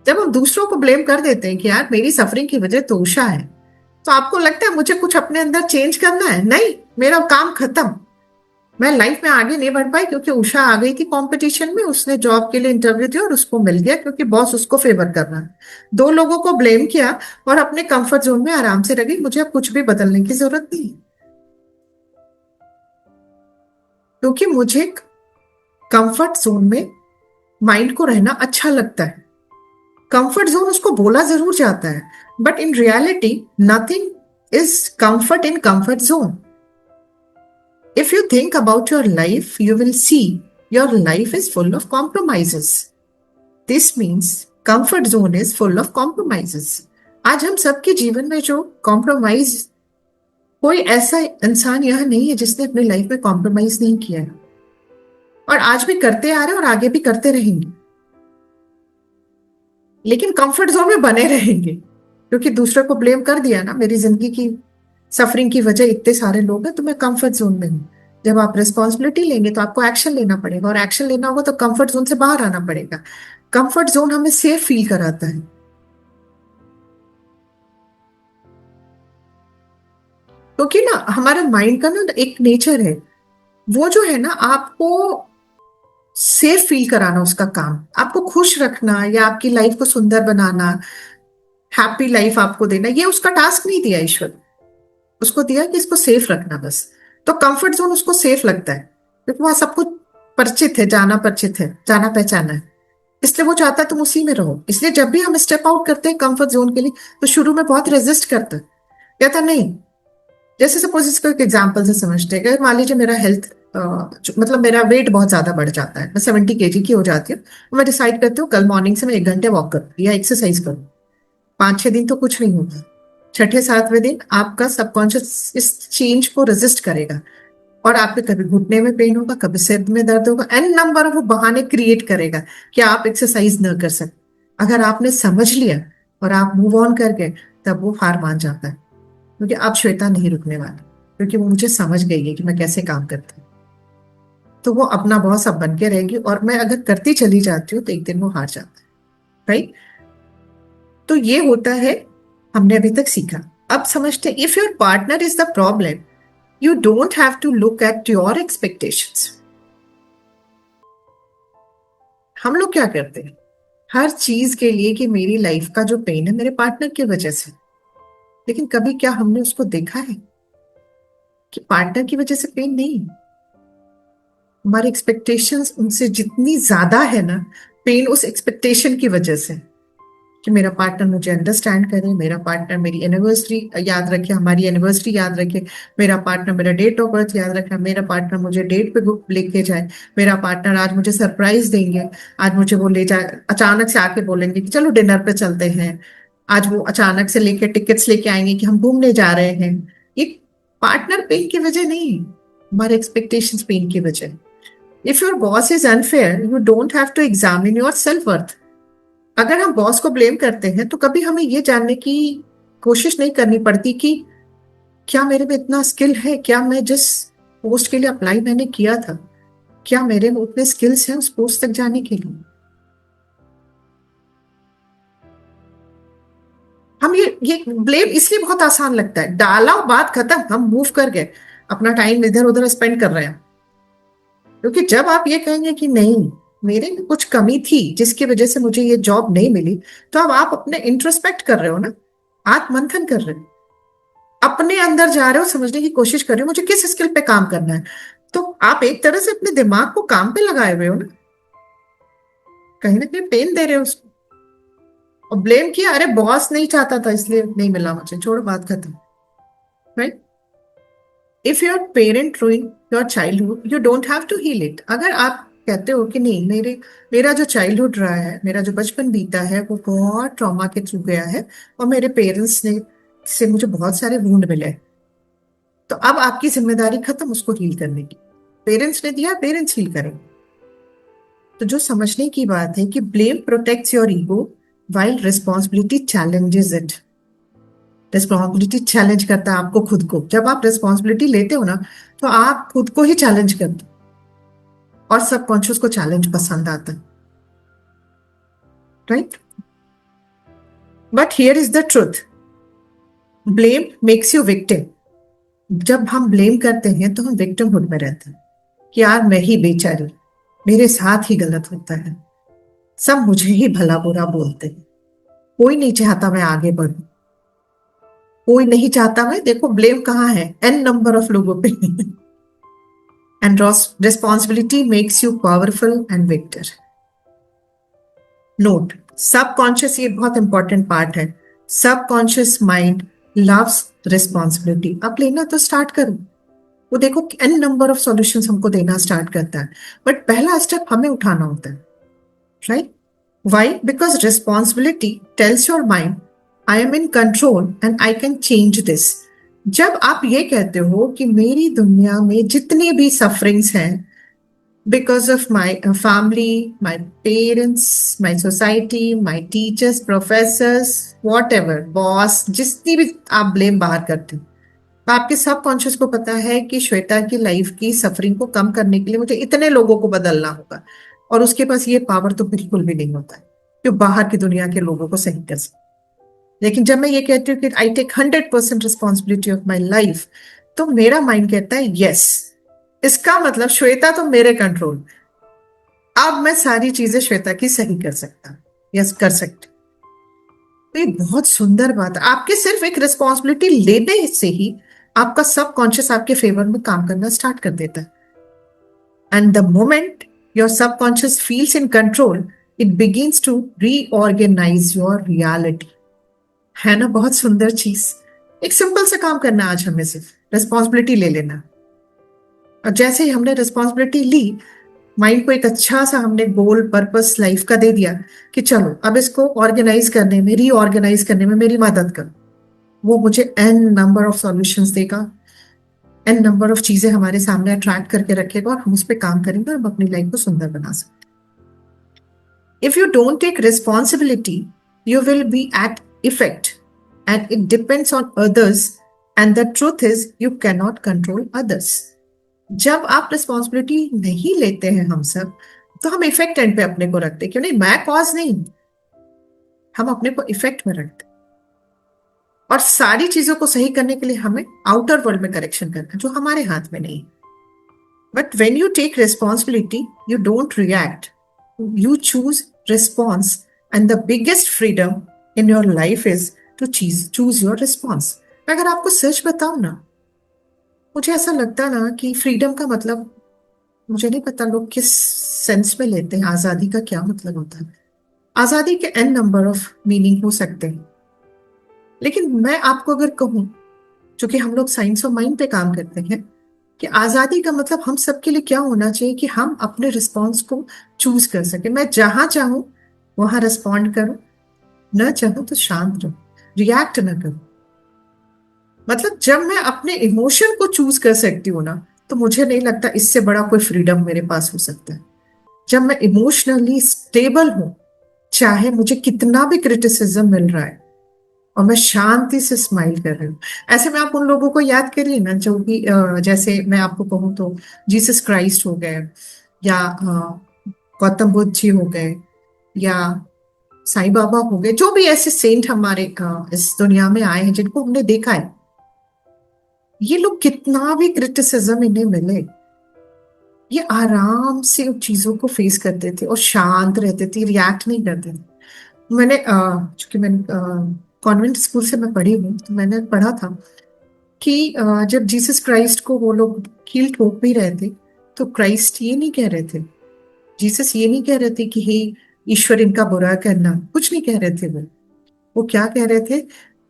जब हम दूसरों को ब्लेम कर देते हैं कि यार मेरी सफरिंग की वजह तो उषा है, तो आपको लगता है मुझे कुछ अपने अंदर चेंज करना है? नहीं, मेरा काम खत्म। मैं लाइफ में आगे नहीं बढ़ पाई क्योंकि उषा आ गई थी कंपटीशन में, उसने जॉब के लिए इंटरव्यू दिया और उसको मिल गया क्योंकि बॉस उसको फेवर कर रहा है। दो लोगों को ब्लेम किया और अपने कंफर्ट जोन में आराम से रह गई। मुझे अब कुछ भी बदलने की जरूरत नहीं है, क्योंकि मुझे कंफर्ट जोन में माइंड को रहना अच्छा लगता है। कंफर्ट जोन उसको बोला जरूर जाता है, but in reality nothing is comfort in comfort zone. If you think about your life, you will see your life is full of compromises. This means comfort zone is full of compromises. आज हम सबके जीवन में जो कॉम्प्रोमाइज, कोई ऐसा इंसान यह नहीं है जिसने अपनी लाइफ में कॉम्प्रोमाइज नहीं किया है, और आज भी करते आ रहे हैं और आगे भी करते रहेंगे। लेकिन कंफर्ट जोन में बने रहेंगे क्योंकि दूसरे को ब्लेम कर दिया ना, मेरी जिंदगी की सफरिंग की वजह इतने सारे लोग हैं, तो मैं कंफर्ट जोन में हूँ। जब आप रिस्पॉन्सिबिलिटी लेंगे तो आपको एक्शन लेना पड़ेगा, और एक्शन लेना होगा तो कंफर्ट जोन से बाहर आना पड़ेगा। कंफर्ट जोन हमें सेफ फील कराता है। क्योंकि ना हमारे माइंड का ना एक नेचर है, वो जो है ना आपको सेफ फील कराना, उसका काम आपको खुश रखना या आपकी लाइफ को सुंदर बनाना, हैप्पी लाइफ आपको देना, ये उसका टास्क नहीं दिया ईश्वर। उसको दिया कि इसको सेफ रखना बस। तो कंफर्ट जोन उसको सेफ लगता है क्योंकि वहां सब कुछ परिचित है, जाना परिचित है, जाना पहचाना है, इसलिए वो चाहता है तुम उसी में रहो। इसलिए जब भी हम स्टेप आउट करते हैं कंफर्ट जोन के लिए, तो शुरू में बहुत रेजिस्ट करता है, कहता नहीं। जैसे सपोज इसको एक एग्जाम्पल से समझते हैं, मान लीजिए मेरा हेल्थ मतलब मेरा वेट बहुत ज्यादा बढ़ जाता है, मैं 70 kg की हो जाती हूँ। मैं डिसाइड करती हूँ कल मॉर्निंग से मैं 1 घंटे वॉक करूँ या एक्सरसाइज करूँ। 5-6 दिन तो कुछ नहीं होगा, छठे सातवें दिन आपका सबकॉन्शियस इस चेंज को रेजिस्ट करेगा, और आपके कभी घुटने में पेन होगा, कभी सिर में दर्द होगा, एन नंबर ऑफ वो बहाने क्रिएट करेगा कि आप एक्सरसाइज न कर सकते। अगर आपने समझ लिया और आप मूव ऑन कर गए, तब वो हार मान जाता है, क्योंकि अब श्वेता नहीं रुकने वाली, क्योंकि वो मुझे समझ गई है कि मैं कैसे काम करती हूँ। तो वो अपना बॉस अब बन के रहेगी, और मैं अगर करती चली जाती हूँ तो एक दिन वो हार जाता है। राइट? तो ये होता है, हमने अभी तक सीखा। अब समझते हैं, if your partner is the problem, you don't have to look at your expectations. हम लोग क्या करते हैं हर चीज के लिए कि मेरी लाइफ का जो पेन है मेरे पार्टनर की वजह से, लेकिन कभी क्या हमने उसको देखा है कि पार्टनर की वजह से पेन नहीं, हमारी एक्सपेक्टेशंस उनसे जितनी ज्यादा है ना, पेन उस एक्सपेक्टेशन की वजह से, कि मेरा पार्टनर मुझे अंडरस्टैंड करे, मेरा पार्टनर मेरी एनिवर्सरी याद रखे, हमारी एनिवर्सरी याद रखे, मेरा पार्टनर मेरा डेट ऑफ बर्थ याद रखे, मेरा पार्टनर मुझे डेट पे लेके जाए, मेरा पार्टनर आज मुझे सरप्राइज देंगे, आज मुझे वो ले जाए, अचानक से आके बोलेंगे कि चलो डिनर पे चलते हैं, आज वो अचानक से लेके टिकट्स लेके आएंगे कि हम घूमने जा रहे हैं। ये पार्टनर पेन की वजह नहीं, हमारे एक्सपेक्टेशंस पेन की वजह। If your boss is unfair, you don't have to examine your self worth. अगर हम बॉस को ब्लेम करते हैं तो कभी हमें ये जानने की कोशिश नहीं करनी पड़ती कि क्या मेरे में इतना स्किल है, क्या मैं जिस पोस्ट के लिए अप्लाई मैंने किया था, क्या मेरे में उतने स्किल्स हैं उस पोस्ट तक जाने के लिए। हम ये ब्लेम इसलिए बहुत आसान लगता है, डाला बात खत्म, हम मूव कर गए, अपना टाइम इधर उधर स्पेंड कर रहे हैं। क्योंकि जब आप ये कहेंगे कि नहीं, मेरे में कुछ कमी थी जिसकी वजह से मुझे ये जॉब नहीं मिली, तो अब आप अपने इंट्रोस्पेक्ट कर रहे हो ना, आत्ममंथन कर रहे हो, अपने अंदर जा रहे हो, समझने की कोशिश कर रहे हो मुझे किस स्किल पे काम करना है। तो आप एक तरह से अपने दिमाग को काम पे लगाए हुए हो ना, कहीं ना कहीं पेन दे रहे हो उसको, और ब्लेम किया, अरे बॉस नहीं चाहता था इसलिए नहीं मिला मुझे, छोड़ो बात खत्म। Right? If your parent ruin your childhood, you don't have to heal it. अगर आप कहते हो कि नहीं, मेरा जो चाइल्डहुड रहा है, मेरा जो बचपन बीता है, वो बहुत ट्रॉमा के थ्रू गया है, और मेरे पेरेंट्स ने से मुझे बहुत सारे वूंड मिले, तो अब आपकी जिम्मेदारी खत्म उसको हील करने की। पेरेंट्स ने दिया, पेरेंट्स हील करें। तो जो समझने की बात है कि blame protects your ego while responsibility challenges it. Responsibility challenge करता है आपको खुद को। जब आप रिस्पॉन्सिबिलिटी लेते हो ना, तो आप खुद को ही चैलेंज करते हो, और सबकॉन्शियस को चैलेंज पसंद आता है। right? But here is the truth. Blame makes you victim. जब हम ब्लेम करते हैं तो हम विक्टिमहुड में रहते हैं कि यार मैं ही बेचारी, मेरे साथ ही गलत होता है, सब मुझे ही भला बुरा बोलते हैं, कोई नहीं चाहता मैं आगे बढ़ूं, कोई नहीं चाहता मैं, देखो ब्लेम कहाँ है, एन नंबर ऑफ लोगों पे। And responsibility makes you powerful and victor. Note, subconscious ये बहुत इंपॉर्टेंट पार्ट है। Subconscious mind loves responsibility. अब लेना तो स्टार्ट करो, वो देखो एन नंबर ऑफ सॉल्यूशंस हमको देना स्टार्ट करता है, बट पहला स्टेप हमें उठाना होता है, right? Why? Because responsibility tells your mind I am in control and I can change this. जब आप ये कहते हो कि मेरी दुनिया में जितनी भी सफरिंग्स हैं because of my family, my parents, my society, my teachers, professors, whatever, boss, जितनी भी आप ब्लेम बाहर करते हो, तो आपके सब कॉन्शियस को पता है कि श्वेता की लाइफ की सफरिंग को कम करने के लिए मुझे इतने लोगों को बदलना होगा, और उसके पास ये पावर तो बिल्कुल भी नहीं होता है कि बाहर की दुनिया के लोगों को सही कर सके। लेकिन जब मैं ये कहती हूँ कि I take 100% responsibility of my life, तो मेरा माइंड कहता है यस, इसका मतलब श्वेता तो मेरे कंट्रोल, अब मैं सारी चीजें श्वेता की सही कर सकता, यस कर सकती। तो ये बहुत सुंदर बात है, आपके सिर्फ एक रिस्पॉन्सिबिलिटी लेने से ही आपका सबकॉन्शियस आपके फेवर में काम करना स्टार्ट कर देता है। And the moment your subconscious feels in control, it begins to reorganise your reality. है ना बहुत सुंदर चीज? एक सिंपल सा काम करना आज हमें, सिर्फ रिस्पॉन्सिबिलिटी ले लेना, और जैसे ही हमने रिस्पॉन्सिबिलिटी ली, माइंड को एक अच्छा सा हमने गोल पर्पस लाइफ का दे दिया कि चलो अब इसको ऑर्गेनाइज करने में, रीऑर्गेनाइज करने में मेरी मदद करो, वो मुझे एन नंबर ऑफ सॉल्यूशंस देगा, एन नंबर ऑफ चीजें हमारे सामने अट्रैक्ट करके रखेगा, और हम उस पर काम करेंगे और हम अपनी लाइफ को सुंदर बना सकते। If you don't take responsibility, you will be at effect and it depends on others, and the truth is you can not control others. जब आप रिस्पॉन्सिबिलिटी नहीं लेते हैं हम सब, तो हम इफेक्ट एंड पे अपने को रखते हैं, क्यों नहीं, मैं कॉज नहीं, हम अपने को इफेक्ट में रखते, और सारी चीजों को सही करने के लिए हमें आउटर वर्ल्ड में करेक्शन करना, जो हमारे हाथ में नहीं। But when you take responsibility, you don't react, you choose response, and the biggest freedom in your life is to choose your response. अगर आपको सच बताऊं ना, मुझे ऐसा लगता ना कि फ्रीडम का मतलब, मुझे नहीं पता लोग किस सेंस में लेते हैं, आजादी का क्या मतलब होता है। आजादी के एन नंबर ऑफ मीनिंग हो सकते हैं, लेकिन मैं आपको अगर कहूं, चूंकि हम लोग साइंस ऑफ माइंड पे काम करते हैं, कि आजादी का मतलब हम सबके लिए क्या होना चाहिए कि हम अपने रिस्पॉन्स को चूज कर सके। मैं जहां चाहूं वहां रिस्पॉन्ड करूं, न चाहूं तो शांत रहूं, रिएक्ट न करूं। मतलब जब मैं अपने इमोशन को चूज कर सकती हूँ ना, तो मुझे नहीं लगता इससे बड़ा कोई फ्रीडम मेरे पास हो सकता है। जब मैं इमोशनली स्टेबल हूं, चाहे मुझे कितना भी क्रिटिसिज्म मिल रहा है, और मैं शांति से स्माइल कर रही हूँ। ऐसे में आप उन लोगों को याद करिए ना, जो भी जैसे मैं आपको कहूँ तो जीसस क्राइस्ट हो गए, या गौतम बुद्ध जी हो गए, या साईं बाबा हो गए, जो भी ऐसे सेंट हमारे इस दुनिया में आए हैं जिनको हमने देखा है, ये लोग कितना भी क्रिटिसिज्म इन्हें मिले, ये आराम से उन चीजों को फेस करते थे और शांत रहते थे, रिएक्ट नहीं करते थे। मैंने चूंकि मैं कॉन्वेंट स्कूल से मैं पढ़ी हूँ, तो मैंने पढ़ा था कि जब जीसस क्राइस्ट को वो लोग कील ठोक भी रहे थे, तो क्राइस्ट ये नहीं कह रहे थे, जीसस ये नहीं कह रहे थे कि हे ईश्वर इनका बुरा करना, कुछ नहीं कह रहे थे। वो क्या कह रहे थे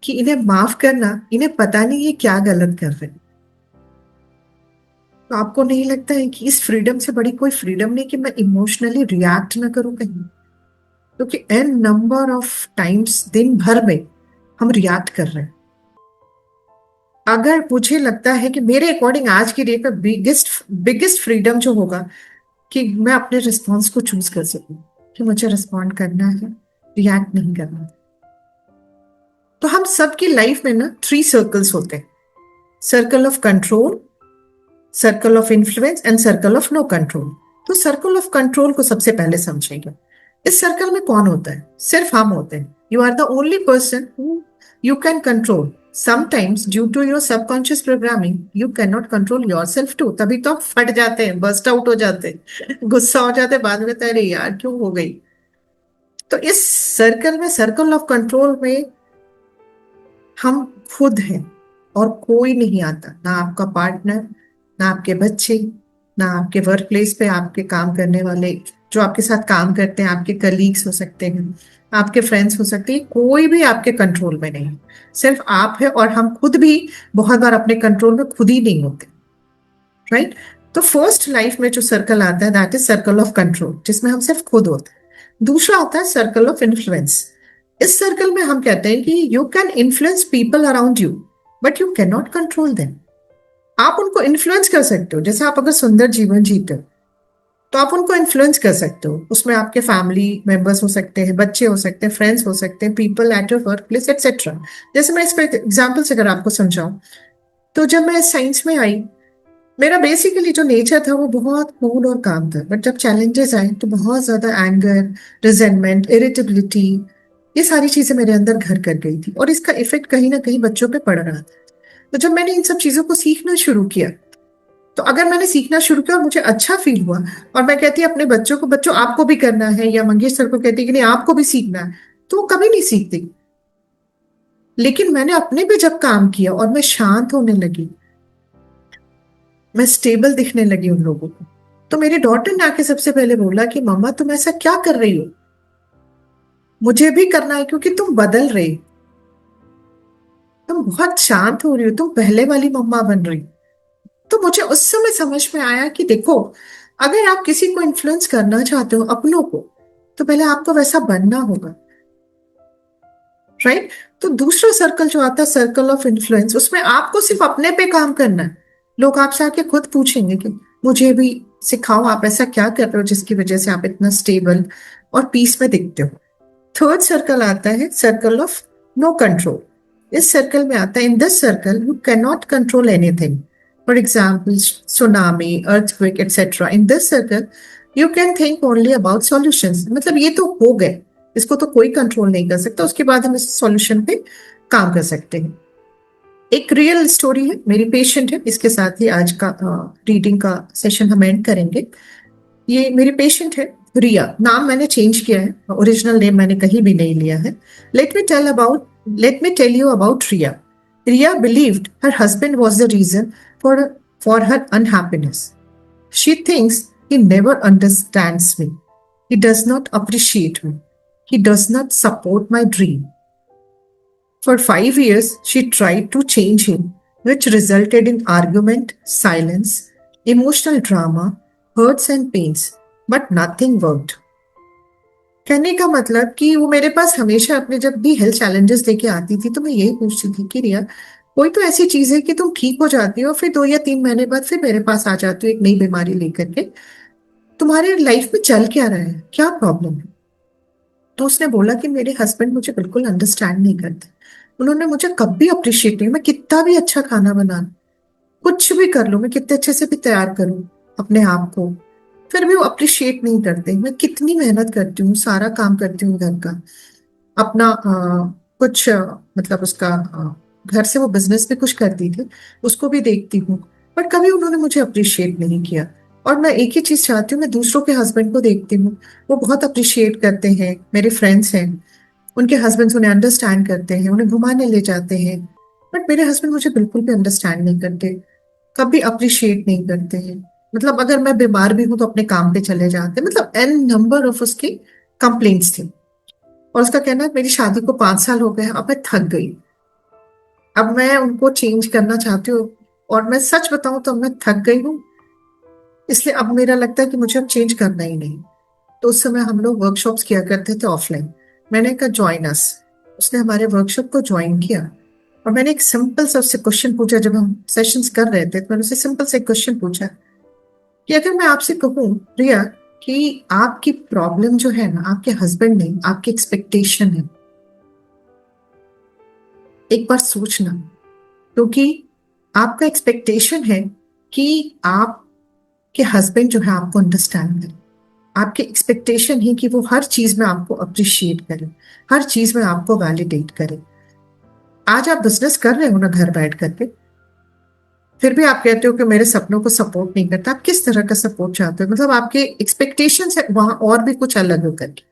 कि इन्हें माफ करना, इन्हें पता नहीं ये क्या गलत कर रहे हैं। तो आपको नहीं लगता है कि इस फ्रीडम से बड़ी कोई फ्रीडम नहीं कि मैं इमोशनली रिएक्ट ना करूं कहीं? क्योंकि एन नंबर ऑफ टाइम्स दिन भर में हम रिएक्ट कर रहे हैं। अगर मुझे लगता है कि मेरे अकॉर्डिंग आज की डेट में बिगेस्ट फ्रीडम जो होगा कि मैं अपने रिस्पॉन्स को चूज कर सकूं, कि मुझे रिस्पॉन्ड करना है, रिएक्ट नहीं करना। तो हम सबकी लाइफ में ना 3 सर्कल्स होते हैं, circle of control, circle of influence and circle of no control. तो सर्कल ऑफ कंट्रोल को सबसे पहले समझेंगे। इस सर्कल में कौन होता है? सिर्फ हम होते हैं. You are the only person who you can control. Sometimes due to your subconscious programming you can not control your self too. तभी तो आप फट जाते हैं, बर्स्ट आउट हो जाते हैं, गुस्सा हो जाते हैं, बाद में कहते हैं, अरे यार क्यों हो गई. तो इस सर्कल में, सर्कल ऑफ कंट्रोल में हम खुद हैं और कोई नहीं आता. ना आपका पार्टनर, ना आपके बच्चे, ना आपके वर्क प्लेस पे आपके काम करने वाले जो आपके साथ काम करते हैं, आपके कलीग्स हो सकते हैं, आपके फ्रेंड्स हो सकते हैं. कोई भी आपके कंट्रोल में नहीं है, सिर्फ आप है. और हम खुद भी बहुत बार अपने कंट्रोल में खुद ही नहीं होते. राइट. तो फर्स्ट लाइफ में जो सर्कल आता है that is circle of control, जिसमें हम सिर्फ खुद होते हैं. दूसरा आता है सर्कल ऑफ इन्फ्लुएंस. इस सर्कल में हम कहते हैं कि you can influence people around you but you can not control them. आप उनको इन्फ्लुएंस कर सकते हो. जैसे आप अगर सुंदर जीवन जीते हो तो आप उनको इन्फ्लुएंस कर सकते हो. उसमें आपके फैमिली मेंबर्स हो सकते हैं, बच्चे हो सकते हैं, फ्रेंड्स हो सकते हैं, people at your work place etcetera. जैसे मैं इस पर एग्जाम्पल से अगर आपको समझाऊं, तो जब मैं साइंस में आई, मेरा बेसिकली जो नेचर था वो बहुत कूल और काम था. बट जब चैलेंजेस आए तो बहुत ज्यादा एंगर, रिजेंटमेंट, इरिटेबिलिटी, ये सारी चीजें मेरे अंदर घर कर गई थी. और इसका इफेक्ट कहीं ना कहीं बच्चों पे पड़ रहा था. तो जब मैंने इन सब चीजों को सीखना शुरू किया, तो अगर मैंने सीखना शुरू किया और मुझे अच्छा फील हुआ, और मैं कहती अपने बच्चों को, बच्चों आपको भी करना है, या मंगेश सर को कहती कि नहीं आपको भी सीखना है, तो वो कभी नहीं सीखती. लेकिन मैंने अपने पे जब काम किया और मैं शांत होने लगी, मैं स्टेबल दिखने लगी उन लोगों को, तो मेरी डॉटर ने आके सबसे पहले बोला कि मम्मा तुम ऐसा क्या कर रही हो, मुझे भी करना है क्योंकि तुम बदल रही, तुम बहुत शांत हो रही हो, तुम पहले वाली मम्मा बन रही. तो मुझे उस समय समझ में आया कि देखो, अगर आप किसी को इन्फ्लुएंस करना चाहते हो, अपनों को, तो पहले आपको वैसा बनना होगा. राइट. तो दूसरा सर्कल जो आता है सर्कल ऑफ इन्फ्लुएंस, उसमें आपको सिर्फ अपने पे काम करना है. लोग आपसे आके खुद पूछेंगे कि मुझे भी सिखाओ, आप ऐसा क्या कर रहे हो जिसकी वजह से आप इतना स्टेबल और पीस में दिखते हो. थर्ड सर्कल आता है सर्कल ऑफ नो कंट्रोल. इस सर्कल में आता है, in this circle you can not control anything. For example tsunami, earthquake etcetera. In this circle you can think only about solutions. मतलब ये तो हो गए, इसको तो कोई कंट्रोल नहीं कर सकता, उसके बाद हम इस सॉल्यूशन पे काम कर सकते हैं. एक रियल स्टोरी है, मेरी पेशेंट है. इसके साथ ही आज का रीडिंग का सेशन हम एंड करेंगे. ये मेरी पेशेंट है रिया. नाम मैंने चेंज किया है, ओरिजिनल नेम मैंने कहीं भी नहीं लिया है. Let me tell you about Riya. Riya believed her husband was the reason for her unhappiness. She thinks he never understands me, he does not appreciate me, he does not support my dream. For 5 years, she tried to change him, which resulted in argument, silence, emotional drama, hurts and pains, but nothing worked. कहने का मतलब कि वो मेरे पास हमेशा अपने जब भी हेल्थ चैलेंजेस लेके आती थी तो मैं यही पूछती थी कि रिया, कोई तो ऐसी चीज है कि तुम ठीक हो जाती हो, फिर 2 या 3 महीने बाद फिर मेरे पास आ जाती हो एक नई बीमारी लेकर के. तुम्हारे लाइफ में चल क्या रहा है, क्या प्रॉब्लम है? तो उसने बोला कि मेरे हस्बैंड मुझे बिल्कुल अंडरस्टैंड नहीं करते. उन्होंने मुझे कभी अप्रिशिएट नहीं, मैं कितना भी अच्छा खाना बना लूं, कुछ भी कर लूं, मैं कितने अच्छे से भी तैयार करूं अपने आप को, फिर भी वो अप्रिशिएट नहीं करते. मैं कितनी मेहनत करती हूँ, सारा काम करती हूँ घर का, अपना कुछ मतलब उसका घर से वो बिजनेस भी कुछ करती थी, उसको भी देखती हूँ, बट कभी उन्होंने मुझे अप्रिशिएट नहीं किया. और मैं एक ही चीज चाहती हूँ, मैं दूसरों के हस्बैंड को देखती हूँ, वो बहुत अप्रिशिएट करते हैं, मेरे फ्रेंड्स हैं, उनके हस्बैंड्स उन्हें अंडरस्टैंड करते हैं, उन्हें घुमाने ले जाते हैं. बट मेरे हस्बैंड मुझे बिल्कुल भी अंडरस्टैंड नहीं करते, कभी अप्रिशिएट नहीं करते हैं. मतलब अगर मैं बीमार भी हूं तो अपने काम पे चले जाते हैं. मतलब एन नंबर ऑफ उसकी कंप्लेंट्स थी. और उसका कहना है मेरी शादी को 5 साल हो गए हैं, अब मैं थक गई, अब मैं उनको चेंज करना चाहती हूँ. और मैं सच बताऊं तो अब मैं थक गई हूँ, इसलिए अब मेरा लगता है कि मुझे अब चेंज करना ही नहीं. तो उस समय हम लोग वर्कशॉप्स किया करते थे ऑफलाइन. मैंने कहा ज्वाइन अस. उसने हमारे वर्कशॉप को ज्वाइन किया और मैंने एक सिंपल सा उससे क्वेश्चन पूछा. जब हम सेशंस कर रहे थे तो मैंने उससे सिंपल से क्वेश्चन पूछा कि अगर मैं आपसे कहूँ रिया कि आपकी प्रॉब्लम जो है ना आपके हस्बैंड नहीं, आपकी एक्सपेक्टेशन है, एक बार सोचना. क्योंकि आपका एक्सपेक्टेशन है कि आपके हस्बैंड जो है आपको अंडरस्टैंड करें, आपकी एक्सपेक्टेशन ही कि वो हर चीज में आपको अप्रिशिएट करे, हर चीज में आपको वैलिडेट करे। आज आप बिजनेस कर रहे हो ना घर बैठ करके, फिर भी आप कहते हो कि मेरे सपनों को सपोर्ट नहीं करता। आप किस तरह का सपोर्ट चाहते हो? मतलब आपके एक्सपेक्टेशंस है वहां और भी कुछ अलग हो करके,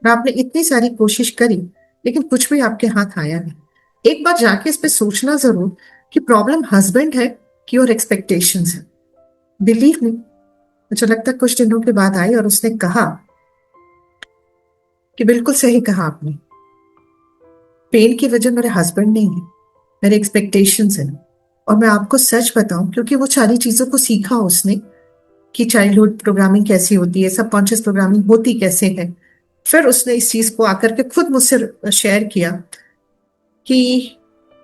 और आपने इतनी सारी कोशिश करी लेकिन कुछ भी आपके हाथ आया नहीं। एक बार जाके इस पे सोचना जरूर कि प्रॉब्लम हस्बैंड है कि और एक्सपेक्टेशंस है। बिलीव मी, मुझे लगता है कुछ दिनों के बाद आई और उसने कहा कि बिल्कुल सही कहा आपने, पेन की वजह मेरे हस्बैंड नहीं है, मेरे एक्सपेक्टेशंस है। और मैं आपको सच बताऊं, क्योंकि वो सारी चीजों को सीखा उसने कि चाइल्डहुड प्रोग्रामिंग कैसी होती है, सबकॉन्शियस प्रोग्रामिंग होती कैसे है। फिर उसने इस चीज को आकर के खुद मुझसे शेयर किया कि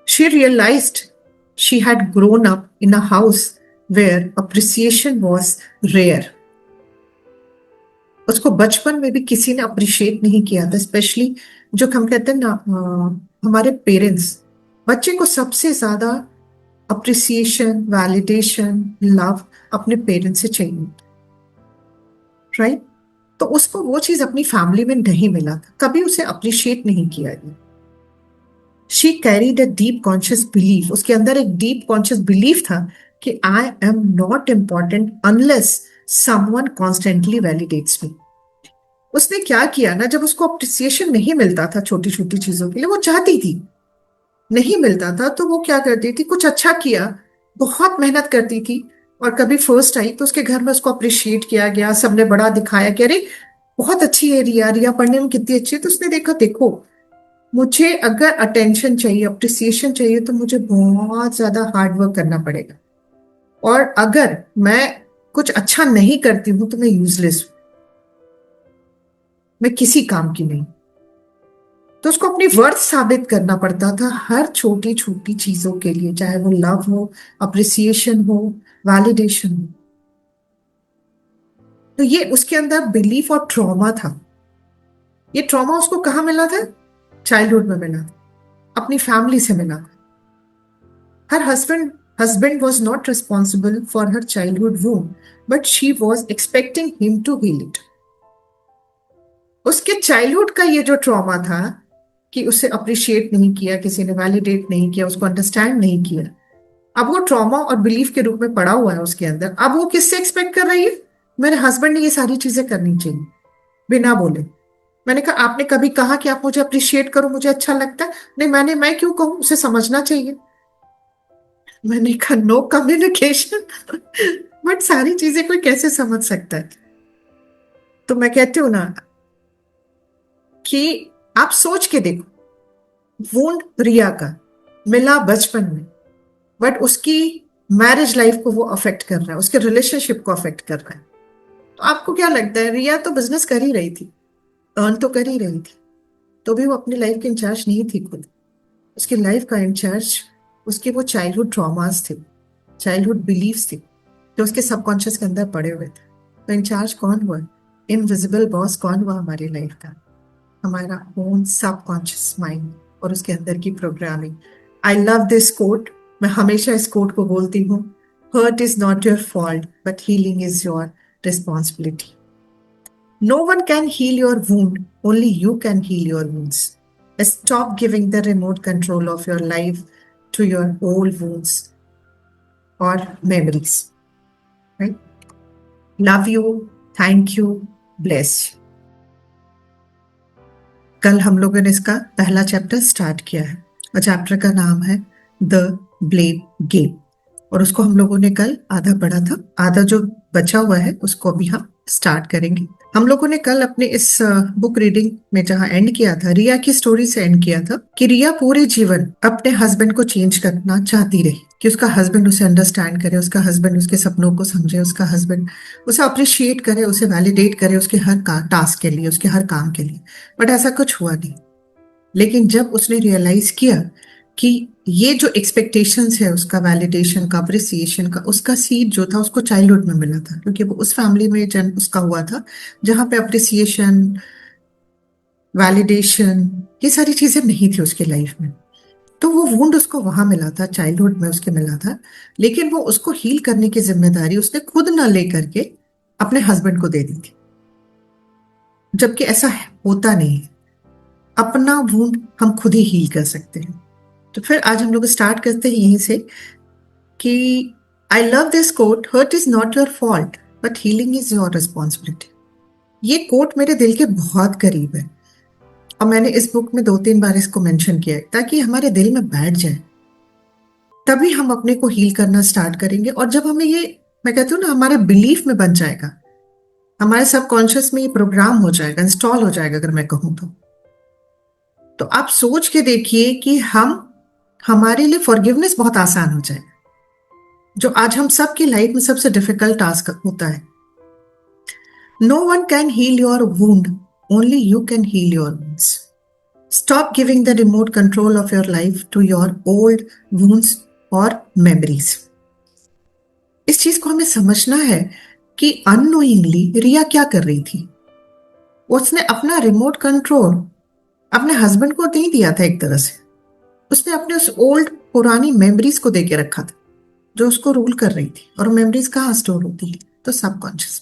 she realised she had grown up in a house where appreciation was rare. उसको बचपन में भी किसी ने अप्रिशिएट नहीं किया था, स्पेशली जो हम कहते हैं ना, हमारे पेरेंट्स। बच्चे को सबसे ज्यादा अप्रिसिएशन, वैलिडेशन, लव अपने पेरेंट्स से चाहिए, राइट? तो उसको वो चीज अपनी फैमिली में नहीं मिला था, कभी उसे अप्रिशिएट नहीं किया गया। She carried a deep conscious belief, उसके अंदर एक डीप कॉन्शियस बिलीफ था कि I am not important unless someone constantly validates me. उसने क्या किया ना, जब उसको अप्रिसिएशन नहीं मिलता था छोटी छोटी चीजों के लिए, वो चाहती थी, नहीं मिलता था तो वो क्या करती थी, कुछ अच्छा किया, बहुत मेहनत करती थी, और कभी फर्स्ट आई तो उसके घर में उसको अप्रिशिएट किया गया, सबने बड़ा दिखाया कि अरे बहुत अच्छी है रिया, रिया पढ़ने में कितनी अच्छी है। तो उसने देखा, देखो मुझे अगर अटेंशन चाहिए, अप्रिसिएशन चाहिए, तो मुझे बहुत ज्यादा हार्ड वर्क करना पड़ेगा, और अगर मैं कुछ अच्छा नहीं करती हूं तो मैं यूजलेस हूं, मैं किसी काम की नहीं। तो उसको अपनी वर्थ साबित करना पड़ता था हर छोटी छोटी चीजों के लिए, चाहे वो लव हो, अप्रिसिएशन हो, वैलिडेशन हो। तो ये उसके अंदर बिलीफ और ट्रॉमा था। ये ट्रॉमा उसको कहाँ मिला था? चाइल्डहुड में मिला था, अपनी फैमिली से मिला था। हर husband was not responsible for her childhood wound, but she was expecting him to heal it. उसके चाइल्डहुड का ये जो ट्रॉमा था कि उसे अप्रिशिएट नहीं किया, किसी ने वैलिडेट नहीं किया, उसको अंडरस्टैंड नहीं किया, अब वो ट्रॉमा और बिलीफ के रूप में पड़ा हुआ है उसके अंदर। अब वो किससे एक्सपेक्ट कर रही है? मेरे हस्बैंड ने ये सारी चीजें करनी चाहिए बिना बोले। मैंने कहा, आपने कभी कहा कि आप मुझे अप्रिशिएट करो, मुझे अच्छा लगता है? नहीं, मैं क्यों कहूं, उसे समझना चाहिए। मैंने कहा, नो कम्युनिकेशन। बट सारी चीजें कोई कैसे समझ सकता है? तो मैं कहती हूँ ना कि आप सोच के देखो, वुंड रिया का मिला बचपन में, बट उसकी मैरिज लाइफ को वो अफेक्ट कर रहा है, उसके रिलेशनशिप को अफेक्ट कर रहा है। तो आपको क्या लगता है, रिया तो बिजनेस कर ही रही थी, अर्न तो कर ही रही थी, तो भी वो अपनी लाइफ की इंचार्ज नहीं थी खुद। उसकी लाइफ का इंचार्ज उसके वो चाइल्डहुड ट्रॉमास थे, चाइल्डहुड बिलीव्स थे, जो उसके सबकॉन्शियस के अंदर पड़े हुए थे। तो इंचार्ज कौन हुआ? इनविजिबल बॉस कौन हुआ हमारी लाइफ का? हमारा ओन सबकॉन्शियस माइंड और उसके अंदर की programming. I love this quote, मैं हमेशा इस कोट को बोलती हूँ, hurt is not your fault but healing is your responsibility. No one can heal your wound, only you can heal your wounds. Stop giving the remote control of your life to your old wounds or memories. Right? Love you. Thank you. Bless you. कल हम लोगों ने इसका पहला चैप्टर स्टार्ट किया है और चैप्टर का नाम है द ब्लेम गेम, और उसको हम लोगों ने कल आधा पढ़ा था। आधा जो बचा हुआ है उसको अभी हम स्टार्ट करेंगे। हम लोगों ने कल अपने इस बुक रीडिंग में जहां एंड किया था, रिया की स्टोरी से एंड किया था कि रिया पूरे जीवन अपने हस्बैंड को चेंज करना चाहती रही, कि उसका हस्बैंड उसे अंडरस्टैंड करे, उसका हस्बैंड उसके सपनों को समझे, उसका हस्बैंड उसे अप्रिशिएट करे, उसे वैलिडेट करे उसके हर टास्क के लिए, उसके हर काम के लिए। बट ऐसा कुछ हुआ नहीं। लेकिन जब उसने रियलाइज किया कि ये जो एक्सपेक्टेशंस है उसका, वैलिडेशन का, अप्रिसिएशन का, उसका सीड जो था उसको चाइल्डहुड में मिला था, क्योंकि वो उस फैमिली में जन्म उसका हुआ था जहां पे अप्रिसिएशन, वैलिडेशन, ये सारी चीजें नहीं थी उसकी लाइफ में। तो वो वुंड उसको वहां मिला था, चाइल्डहुड में उसके मिला था। लेकिन वो उसको हील करने की जिम्मेदारी उसने खुद ना लेकर के अपने हस्बैंड को दे दी थी। जबकि ऐसा होता नहीं है। अपना वुंड हम खुद ही हील कर सकते हैं। तो फिर आज हम लोग स्टार्ट करते हैं यहीं से कि I love this quote, hurt is not your fault but healing is your responsibility. ये कोट मेरे दिल के बहुत करीब है और मैंने इस बुक में 2-3 बार इसको मेंशन किया है ताकि हमारे दिल में बैठ जाए, तभी हम अपने को हील करना स्टार्ट करेंगे। और जब हमें ये, मैं कहती हूँ ना, हमारे बिलीफ में बन जाएगा, हमारे सबकॉन्शियस में ये प्रोग्राम हो जाएगा, इंस्टॉल हो जाएगा अगर मैं कहूँ तो आप सोच के देखिए कि हमारे लिए फॉरगिवनेस बहुत आसान हो जाए, जो आज हम सबकी लाइफ में सबसे डिफिकल्ट टास्क होता है। No one can heal your wound, only you can heal your wounds. Stop giving the remote control of your life to your old wounds और मेमोरीज। इस चीज को हमें समझना है कि अननोइंगली रिया क्या कर रही थी। उसने अपना रिमोट कंट्रोल अपने हस्बैंड को नहीं दिया था, एक तरह से उसने अपने उस ओल्ड पुरानी मेमोरीज को देके रखा था जो उसको रूल कर रही थी। और मेमोरीज कहाँ स्टोर होती है? तो सबकॉन्शियस।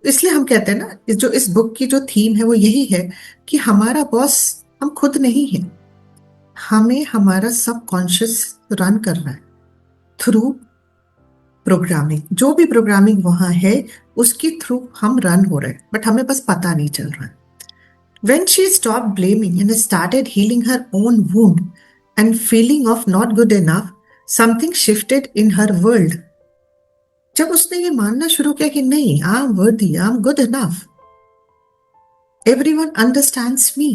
इसलिए हम कहते हैं ना, जो इस बुक की जो थीम है वो यही है कि हमारा बॉस हम खुद नहीं है, हमें हमारा सबकॉन्शियस रन कर रहा है थ्रू प्रोग्रामिंग। जो भी प्रोग्रामिंग वहां है उसके थ्रू हम रन हो रहे हैं, बट हमें बस पता नहीं चल रहा है। When she stopped blaming and started healing her own wound and feeling of not good enough, something shifted in her world. जब उसने ये मानना शुरू किया कि नहीं, I am worthy, I am good enough, everyone understands me,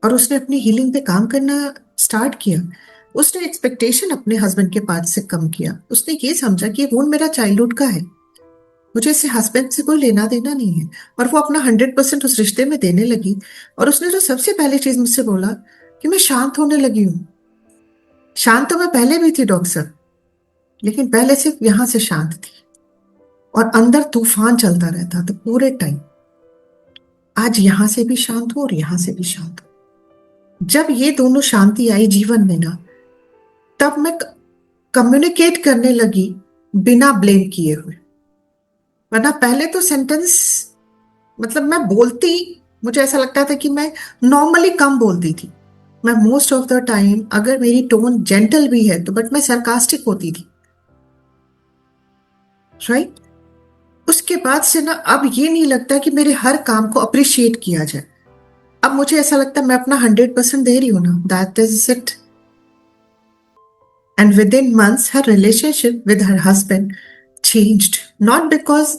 और उसने अपनी हीलिंग पे काम करना स्टार्ट किया। उसने एक्सपेक्टेशन अपने हस्बैंड के पास से कम किया। उसने ये समझा कि ये वुंड मेरा चाइल्डहुड का है, मुझे इससे हस्बैंड से कोई लेना देना नहीं है। और वो अपना 100% उस रिश्ते में देने लगी। और उसने जो सबसे पहली चीज मुझसे बोला कि मैं शांत होने लगी हूँ। शांत तो मैं पहले भी थी डॉक्टर साहब, लेकिन पहले सिर्फ यहां से शांत थी और अंदर तूफान चलता रहता था पूरे टाइम। आज यहां से भी शांत हो और यहां से भी शांत हो। जब ये दोनों शांति आई जीवन में ना, तब मैं कम्युनिकेट करने लगी बिना ब्लेम किए हुए। वरना पहले तो सेंटेंस, मतलब मैं बोलती, मुझे ऐसा लगता था कि मैं नॉर्मली कम बोलती थी। मैं मोस्ट ऑफ द टाइम, अगर मेरी टोन जेंटल भी है तो बट मैं सरकास्टिक होती थी, राइट। उसके बाद से ना अब ये नहीं लगता कि मेरे हर काम को अप्रिशिएट किया जाए। अब मुझे ऐसा लगता है मैं अपना 100% दे रही हूं ना, that is it. And with in months her relationship with her husband changed, not because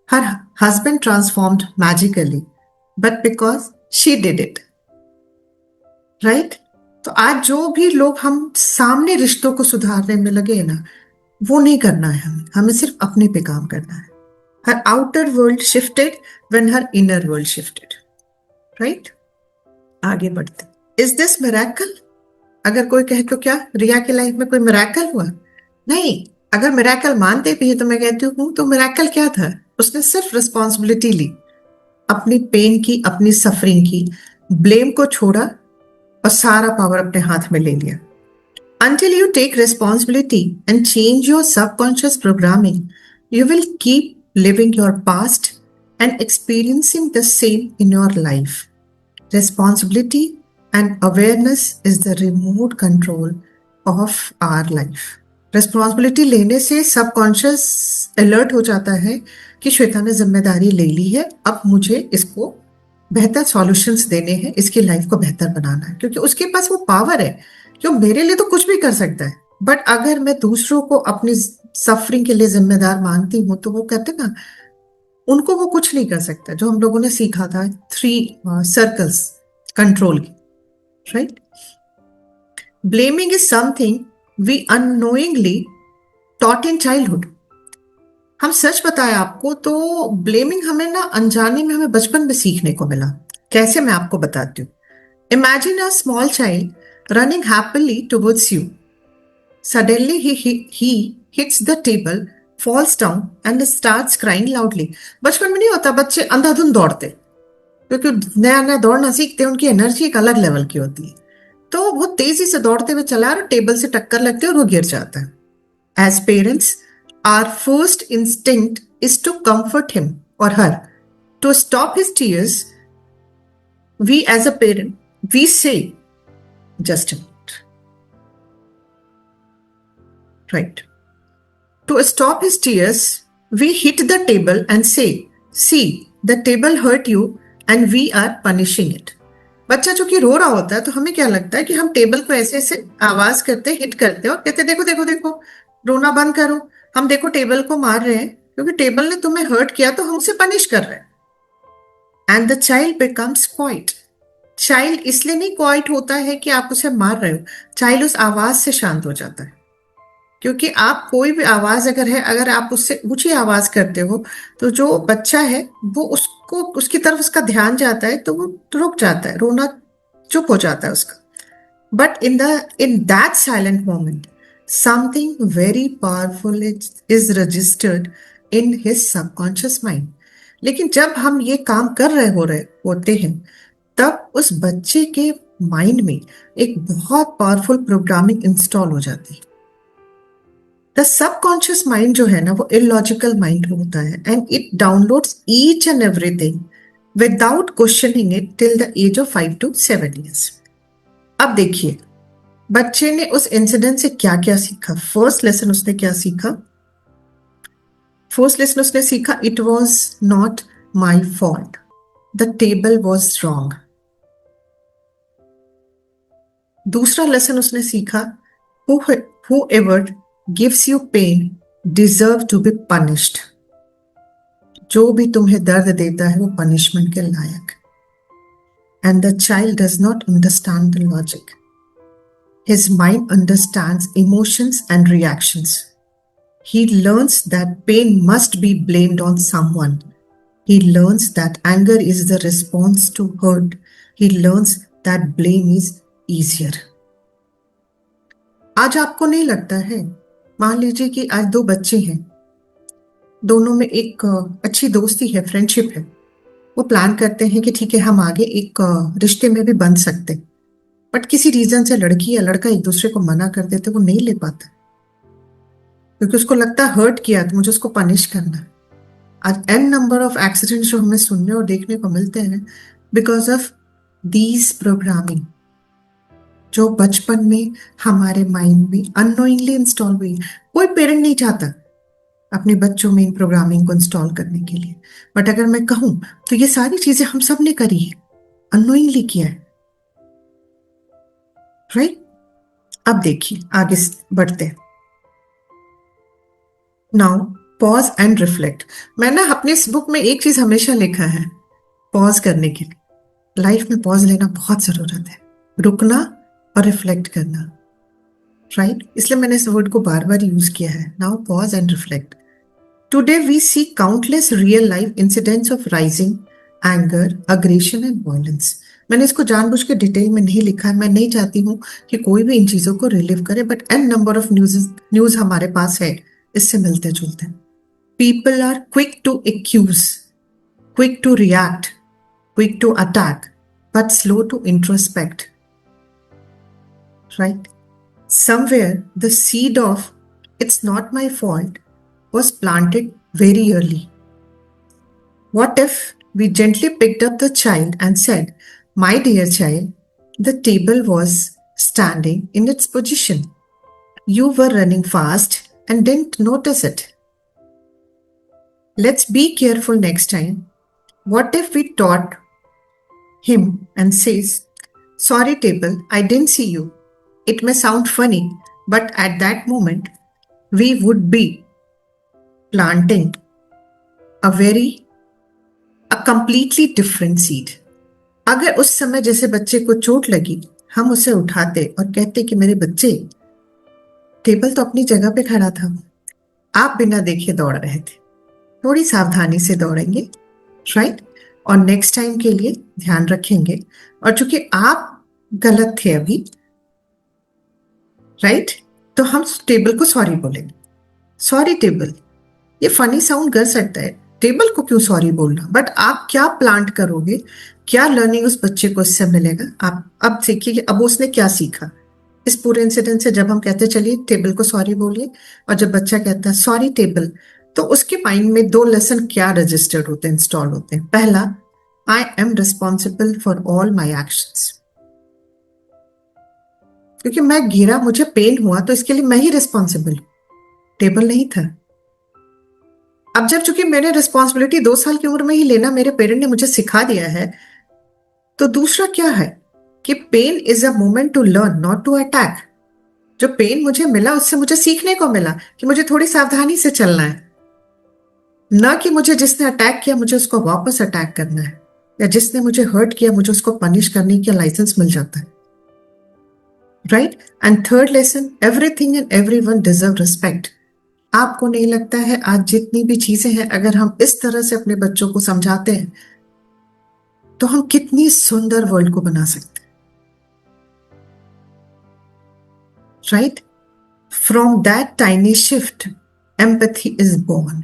her husband transformed magically, but because she did it. Right? तो आज जो भी लोग हम सामने रिश्तों को सुधारने में लगे हैं ना, वो नहीं करना है हमें। हमें सिर्फ अपने पे काम करना है। Her outer world shifted when her inner world shifted. Right? आगे बढ़ते। Is this miracle? अगर कोई कहे तो क्या रिया की लाइफ में कोई मिराकल हुआ? नहीं। अगर मिराकल मानते भी है तो मैं कहती हूँ तो मिराकल क्या था? उसने सिर्फ रिस्पॉन्सिबिलिटी ली, अपनी पेन की, अपनी सफरिंग की, ब्लेम को छोड़ा और सारा पावर अपने हाथ में ले लिया। Until you take responsibility and change your subconscious programming, you will keep living your past and experiencing the same in your life. Responsibility and awareness is the remote control of our life. Responsibility लेने से सबकॉन्शियस अलर्ट हो जाता है कि श्वेता ने जिम्मेदारी ले ली है, अब मुझे इसको बेहतर सॉल्यूशंस देने हैं, इसकी लाइफ को बेहतर बनाना है, क्योंकि उसके पास वो पावर है जो मेरे लिए तो कुछ भी कर सकता है। बट अगर मैं दूसरों को अपनी सफरिंग के लिए जिम्मेदार मानती हूँ तो वो कहते ना, उनको वो कुछ नहीं कर सकता। जो हम लोगों ने सीखा था 3 सर्कल्स कंट्रोल की, right. Blaming is something we unknowingly taught in childhood. हम सच बताएं आपको तो ब्लेमिंग हमें ना अनजाने में हमें बचपन में सीखने को मिला। कैसे, मैं आपको बताती हूँ। Imagine a small child running happily towards you, suddenly he hits the table, falls down and starts crying loudly. बचपन में नहीं होता, बच्चे अंधाधुंध दौड़ते, क्योंकि नया नया दौड़ना सीखते, उनकी एनर्जी एक अलग लेवल की होती है। तो वो तेजी से दौड़ते हुए चला और टेबल से टक्कर लगती है और वो गिर जाता है। As parents our first instinct is to comfort him और her, To stop his tears, we as a parent, we say, just a minute. Right. To stop his tears, we hit the table and say, see, the table hurt you and we are punishing it. बच्चा चूंकि रो रहा होता है तो हमें क्या लगता है कि हम टेबल को ऐसे ऐसे आवाज करते, हिट करते और कहते देखो देखो देखो, रोना बंद करो, हम देखो टेबल को मार रहे हैं क्योंकि टेबल ने तुम्हें हर्ट किया तो हम उसे पनिश कर रहे हैं. And the child becomes quite. Child इसलिए नहीं क्वाइट होता है कि आप उसे मार रहे हो, चाइल्ड उस आवाज से शांत हो जाता है. क्योंकि आप कोई भी आवाज अगर है, अगर आप उससे ऊंची आवाज करते हो तो जो बच्चा है वो उसको, उसकी तरफ उसका ध्यान जाता है तो वो रुक जाता है, रोना चुप हो जाता है उसका. But in that silent moment something very powerful is registered in his subconscious mind. लेकिन जब हम ये काम कर रहे होते हैं तब उस बच्चे के माइंड में एक बहुत पावरफुल प्रोग्रामिंग इंस्टॉल हो जाती है. द सबकॉन्शियस माइंड जो है ना वो इलॉजिकल माइंड होता है and it downloads each and everything without questioning it till the age of 5 to 7 years. अब देखिए बच्चे ने उस इंसिडेंट से क्या क्या सीखा. फर्स्ट लेसन उसने क्या सीखा? फर्स्ट लेसन उसने सीखा, it was not my fault, the table was wrong. दूसरा लेसन उसने सीखा, whoever gives you pain deserve to be punished. जो भी तुम्हें दर्द देता है वो पनिशमेंट के लायक. And the child does not understand the logic. His mind understands emotions and reactions. He learns that pain must be blamed on someone. He learns that anger is the response to hurt. He learns that blame is easier. आज आपको नहीं लगता है, मान लीजिए कि आज दो बच्चे हैं, दोनों में एक अच्छी दोस्ती है, फ्रेंडशिप है, वो प्लान करते हैं कि ठीक है हम आगे एक रिश्ते में भी बन सकते, बट किसी रीजन से लड़की या लड़का एक दूसरे को मना कर देते, वो नहीं ले पाता क्योंकि उसको लगता है हर्ट किया तो मुझे उसको पनिश करना है. आज एन नंबर ऑफ एक्सीडेंट्स जो हमें सुनने और देखने को मिलते हैं बिकॉज ऑफ दीज प्रोग्रामिंग जो बचपन में हमारे माइंड में अननोइंगली इंस्टॉल हुई. कोई पेरेंट नहीं चाहता अपने बच्चों में इन प्रोग्रामिंग को इंस्टॉल करने के लिए, बट अगर मैं कहूं तो ये सारी चीजें हम सब ने करी है, अननोइंगली किया है. राइट. अब देखिए आगे बढ़ते हैं. Now pause and reflect. मैंने अपने इस बुक में एक चीज हमेशा लिखा है, पॉज करने के लिए. लाइफ में पॉज लेना बहुत जरूरत है, रुकना और रिफ्लेक्ट करना. राइट. इसलिए मैंने इस वर्ड को बार बार यूज किया है. Now pause and reflect. Today we see countless real life incidents of rising anger, aggression and violence. मैंने इसको जानबूझ के डिटेल में नहीं लिखा है, मैं नहीं चाहती हूँ कि कोई भी इन चीजों को रिलीव करे, but an number of news हमारे पास है इससे मिलते जुलते. People are quick to accuse, quick to react, quick to attack, but slow to introspect. Right? Somewhere the seed of "it's not my fault" was planted very early. What if we gently picked up the child and said, "My dear child, the table was standing in its position. You were running fast and didn't notice it. Let's be careful next time." What if we taught him and says, "Sorry table, I didn't see you." It may sound funny, but at that moment, we would be planting a completely different seed. अगर उस समय जैसे बच्चे को चोट लगी, हम उसे उठाते और कहते कि मेरे बच्चे, टेबल तो अपनी जगह पे खड़ा था, आप बिना देखे दौड़ रहे थे, थोड़ी सावधानी से दौड़ेंगे. राइट. और नेक्स्ट टाइम के लिए ध्यान रखेंगे. और चूंकि आप गलत थे अभी, राइट, तो हम टेबल को सॉरी बोलेंगे. Sorry table. ये फनी साउंड कर सकता है, टेबल को क्यों सॉरी बोलना, बट आप क्या प्लांट करोगे, क्या लर्निंग उस बच्चे को इससे मिलेगा. आप अब देखिए कि अब उसने क्या सीखा इस पूरे इंसिडेंट से. जब हम कहते चलिए टेबल को सॉरी बोलिए, और जब बच्चा कहता है सॉरी टेबल, तो उसके माइंड में दो लेसन क्या रजिस्टर्ड होते हैं, इंस्टॉल होते हैं। पहला, आई am responsible for all my actions, क्योंकि मैं गिरा, मुझे पेन हुआ, तो इसके लिए मैं ही रिस्पॉन्सिबल, टेबल नहीं था। अब जब चूंकि मैंने रिस्पॉन्सिबिलिटी 2 साल की उम्र में ही लेना मेरे पेरेंट ने मुझे सिखा दिया है, तो दूसरा क्या है कि pain is a moment to learn, not to attack. जो पेन मुझे मिला उससे मुझे सीखने को मिला कि मुझे थोड़ी सावधानी से चलना है, ना कि मुझे जिसने अटैक किया मुझे उसको वापस अटैक करना है, या जिसने मुझे हर्ट किया मुझे उसको पनिश करने का लाइसेंस मिल जाता है। Right. And third lesson, everything and everyone deserve respect. आपको नहीं लगता है आज जितनी भी चीजें हैं, अगर हम इस तरह से अपने बच्चों को समझाते हैं तो हम कितनी सुंदर वर्ल्ड को बना सकते हैं। Right. From that tiny shift empathy is born.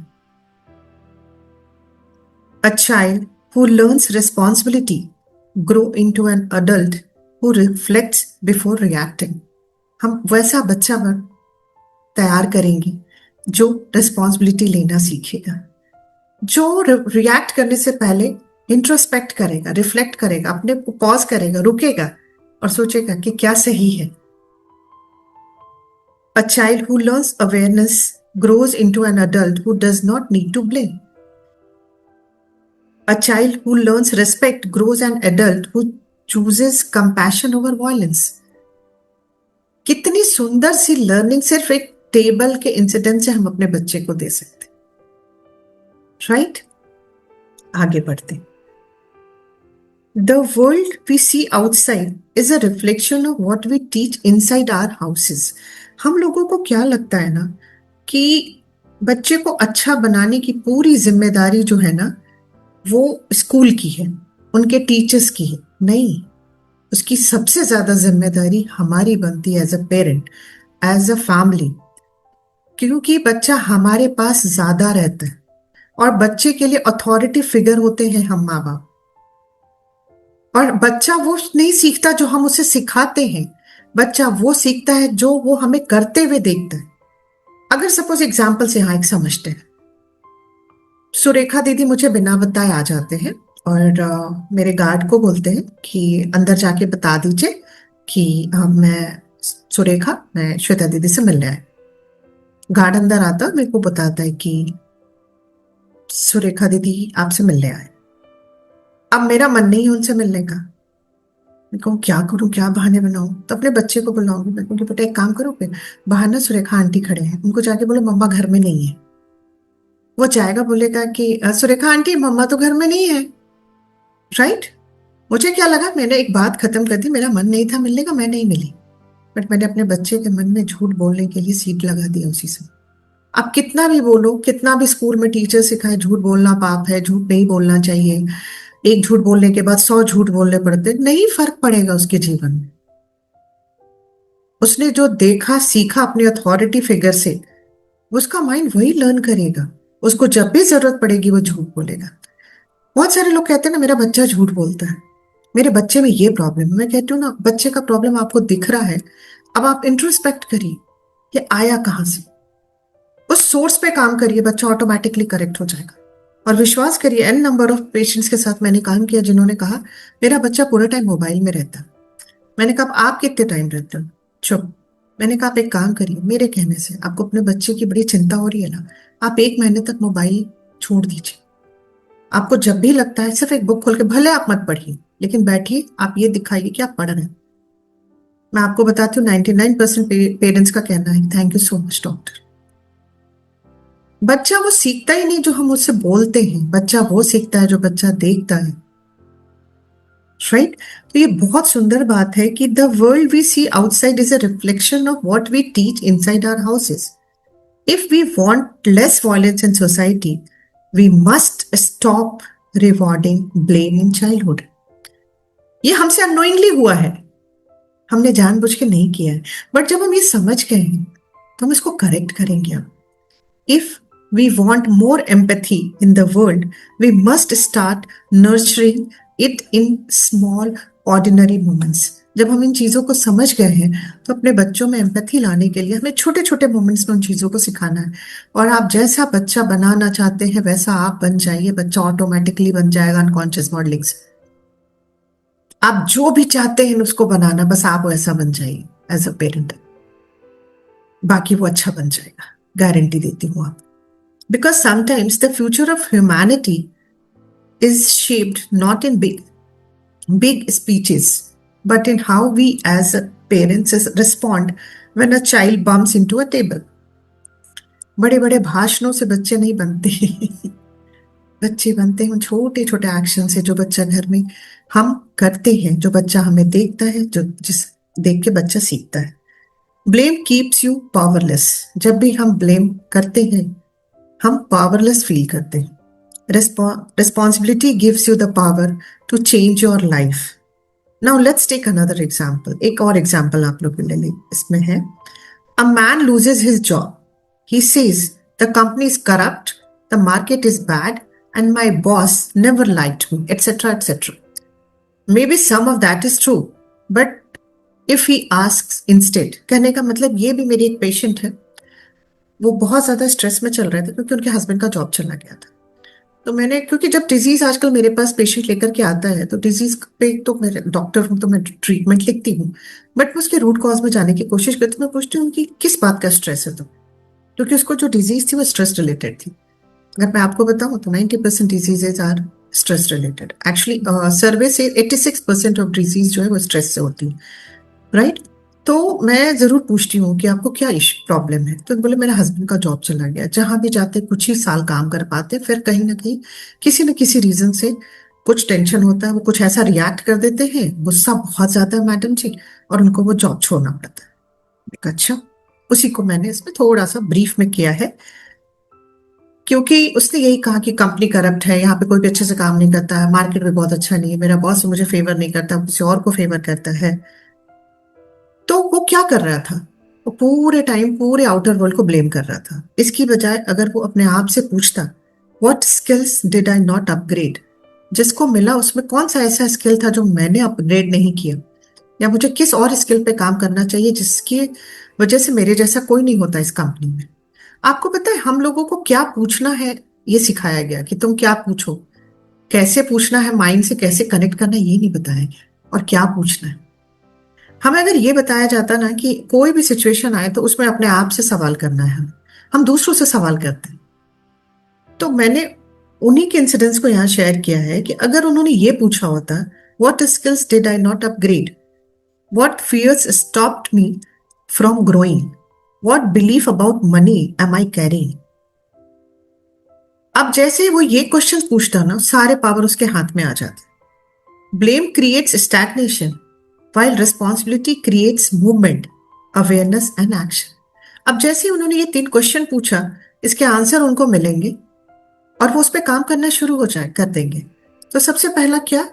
A child who learns responsibility grow into an adult who reflects before reacting. हम वैसा बच्चा तैयार करेंगे जो रिस्पॉन्सिबिलिटी लेना सीखेगा, जो रिएक्ट करने से पहले इंट्रोस्पेक्ट करेगा, रिफ्लेक्ट करेगा, अपने को पॉज करेगा, रुकेगा और सोचेगा कि क्या सही है। A child who learns awareness grows into an adult who does not need to blame. A child who learns respect grows an adult who chooses compassion over violence. कितनी सुंदर सी लर्निंग सिर्फ एक टेबल के इंसिडेंट से हम अपने बच्चे को दे सकते। राइट। आगे बढ़ते। The world we see outside is a reflection of what we teach inside our houses. हम लोगों को क्या लगता है ना कि बच्चे को अच्छा बनाने की पूरी जिम्मेदारी जो है ना वो स्कूल की है, उनके टीचर्स की है। नहीं, उसकी सबसे ज्यादा जिम्मेदारी हमारी बनती है as a parent, as a family, क्योंकि बच्चा हमारे पास ज्यादा रहता है और बच्चे के लिए अथॉरिटी फिगर होते हैं हम माँ बाप। और बच्चा वो नहीं सीखता जो हम उसे सिखाते हैं, बच्चा वो सीखता है जो वो हमें करते हुए देखता है। अगर सपोज एग्जाम्पल से यहाँ एक समझते हैं, सुरेखा दीदी मुझे बिना बताए आ जाते हैं और मेरे गार्ड को बोलते हैं कि अंदर जाके बता दीजिए कि मैं श्वेता दीदी से मिलने आए। गार्ड अंदर आता है, मेरे को बताता है कि सुरेखा दीदी आपसे मिलने आए। अब मेरा मन नहीं है उनसे मिलने का, मैं कहूँ क्या करूँ, क्या बहाने बनाऊं, तो अपने बच्चे को बुलाऊंगी। मैं कहूँगी बेटा एक काम करो, बाहर ना सुरेखा आंटी खड़े हैं, उनको जाके बोलो मम्मा घर में नहीं है। वो जाएगा, बोलेगा कि सुरेखा आंटी मम्मा तो घर में नहीं है। राइट। मुझे क्या लगा, मैंने एक बात खत्म कर दी, मेरा मन नहीं था मिलने का, मैं नहीं मिली, बट मैंने अपने बच्चे के मन में झूठ बोलने के लिए सीट लगा दिया उसी से। आप कितना भी बोलो, कितना भी स्कूल में टीचर सिखाए झूठ बोलना पाप है, झूठ नहीं बोलना चाहिए, एक झूठ बोलने के बाद 100 झूठ बोलने पड़ते, नहीं फर्क पड़ेगा उसके जीवन में। उसने जो देखा सीखा अपने अथॉरिटी फिगर से, उसका माइंड वही लर्न करेगा, उसको जब भी जरूरत पड़ेगी वो झूठ बोलेगा। बहुत सारे लोग कहते हैं ना मेरा बच्चा झूठ बोलता है, मेरे बच्चे में ये प्रॉब्लम है। मैं कहती हूँ ना, बच्चे का प्रॉब्लम आपको दिख रहा है, अब आप इंट्रोस्पेक्ट करिए ये आया कहां से, उस सोर्स पे काम करिए, बच्चा ऑटोमेटिकली करेक्ट हो जाएगा। और विश्वास करिए, एन नंबर ऑफ पेशेंट्स के साथ मैंने काम किया जिन्होंने कहा मेरा बच्चा पूरा टाइम मोबाइल में रहता है। मैंने कहा आप कितने टाइम रहते हो? चुप। मैंने कहा आप एक काम करिए, मेरे कहने से आपको अपने बच्चे की बड़ी चिंता हो रही है ना, आप 1 महीने तक मोबाइल छोड़ दीजिए। आपको जब भी लगता है सिर्फ एक बुक खोल के, भले आप मत पढ़िए लेकिन बैठिए, आप ये दिखाइए कि आप पढ़ रहे हैं। मैं आपको बताती हूँ 99% पेरेंट्स का कहना है thank you so much doctor. बच्चा वो सीखता ही नहीं जो हम उससे बोलते हैं, बच्चा वो सीखता है जो बच्चा देखता है। राइट। तो ये बहुत सुंदर बात है कि the world we see outside is a reflection of what we teach inside our houses. If we want less violence in society we must stop rewarding blame in childhood. ये हमसे अननोइंगली हुआ है, हमने जानबूझ के नहीं किया है, बट जब हम ये समझ गए हैं तो हम इसको करेक्ट करेंगे। अब if we want more empathy in the world, we must start nurturing it in small, ordinary moments. जब हम इन चीजों को समझ गए हैं तो अपने बच्चों में एम्पैथी लाने के लिए हमें छोटे छोटे मोमेंट्स में उन चीजों को सिखाना है। और आप जैसा बच्चा बनाना चाहते हैं वैसा आप बन जाइए, बच्चा ऑटोमेटिकली बन जाएगा अनकॉन्शियस मॉडलिंग से। आप जो भी चाहते हैं उसको बनाना, बस आप वैसा बन जाइए एज अ पेरेंट, बाकी वो अच्छा बन जाएगा, गारंटी देती हूँ आप। Because sometimes the future of humanity is shaped not in big speeches, but in how we as parents respond when a child bumps into a table. बड़े बड़े भाषणों से बच्चे नहीं बनते बच्चे बनते हैं छोटे छोटे एक्शन से जो बच्चा घर में हम करते हैं, जो बच्चा हमें देखता है, जो जिस देख के बच्चा सीखता है। Blame keeps you powerless. जब भी हम ब्लेम करते हैं हम पावरलेस फील करते हैं। Responsibility gives you the power to change your life. Now let's take another example. एक और एग्जाम्पल आप लोग ले लें, इसमें है a man loses his job, he says the company is corrupt, the market is bad and my boss never liked me, etcetera etcetera. Maybe some of that is true, but if he asks instead, कहने का मतलब ये भी मेरी एक पेशेंट है, वो बहुत ज्यादा स्ट्रेस में चल रहे थे क्योंकि उनके हस्बैंड का जॉब चला गया था। तो मैंने, क्योंकि जब डिजीज आजकल मेरे पास पेशेंट लेकर के आता है तो डिजीज पे तो मैं डॉक्टर हूँ तो मैं ट्रीटमेंट लिखती हूँ, बट मैं उसके रूट कॉज में जाने की कोशिश करती हूँ। मैं पूछती हूँ कि किस बात का स्ट्रेस है, तो क्योंकि उसको जो डिजीज थी वो स्ट्रेस रिलेटेड थी। अगर मैं आपको बताऊँ तो 90% diseases are stress related. Actually survey से 86% ऑफ डिजीज जो है वो स्ट्रेस से होती है, राइट। तो मैं जरूर पूछती हूँ कि आपको क्या प्रॉब्लम है, तो बोले मेरा हस्बैंड का जॉब चला गया। जहां भी जाते कुछ ही साल काम कर पाते, फिर कहीं ना कहीं किसी न किसी रीजन से कुछ टेंशन होता है, वो कुछ ऐसा रिएक्ट कर देते हैं, गुस्सा बहुत ज्यादा है मैडम जी, और उनको वो जॉब छोड़ना पड़ता है। अच्छा, उसी को मैंने इसमें थोड़ा सा ब्रीफ में किया है, क्योंकि उसने यही कहा कि कंपनी करप्ट है, यहाँ पे कोई भी अच्छे से काम नहीं करता है, मार्केट भी बहुत अच्छा नहीं है, मेरा बॉस मुझे फेवर नहीं करता, किसी और को फेवर करता है। तो वो क्या कर रहा था, वो पूरे टाइम पूरे आउटर वर्ल्ड को ब्लेम कर रहा था। इसकी बजाय अगर वो अपने आप से पूछता, what skills did I not upgrade, जिसको मिला उसमें कौन सा ऐसा स्किल था जो मैंने अपग्रेड नहीं किया, या मुझे किस और स्किल पे काम करना चाहिए जिसकी वजह से मेरे जैसा कोई नहीं होता इस कंपनी में। आपको पता है हम लोगों को क्या पूछना है ये सिखाया गया कि तुम क्या पूछो, कैसे पूछना है, माइंड से कैसे कनेक्ट करना है ये नहीं बताया गया, और क्या पूछना है। हमें अगर ये बताया जाता ना कि कोई भी सिचुएशन आए तो उसमें अपने आप से सवाल करना है, हम दूसरों से सवाल करते हैं। तो मैंने उन्हीं के इंसिडेंट्स को यहाँ शेयर किया है कि अगर उन्होंने ये पूछा होता, what skills did I not upgrade, what fears stopped me from growing, what belief about money am I carrying. अब जैसे वो ये क्वेश्चन पूछता ना, सारे पावर उसके हाथ में आ जाते। Blame creates stagnation while responsibility creates movement, awareness and action। अब जैसे ही उन्होंने ये 3 क्वेश्चन पूछा, इसके आंसर उनको मिलेंगे और वो उस पर काम करना शुरू हो जाए कर देंगे। तो सबसे पहला क्या,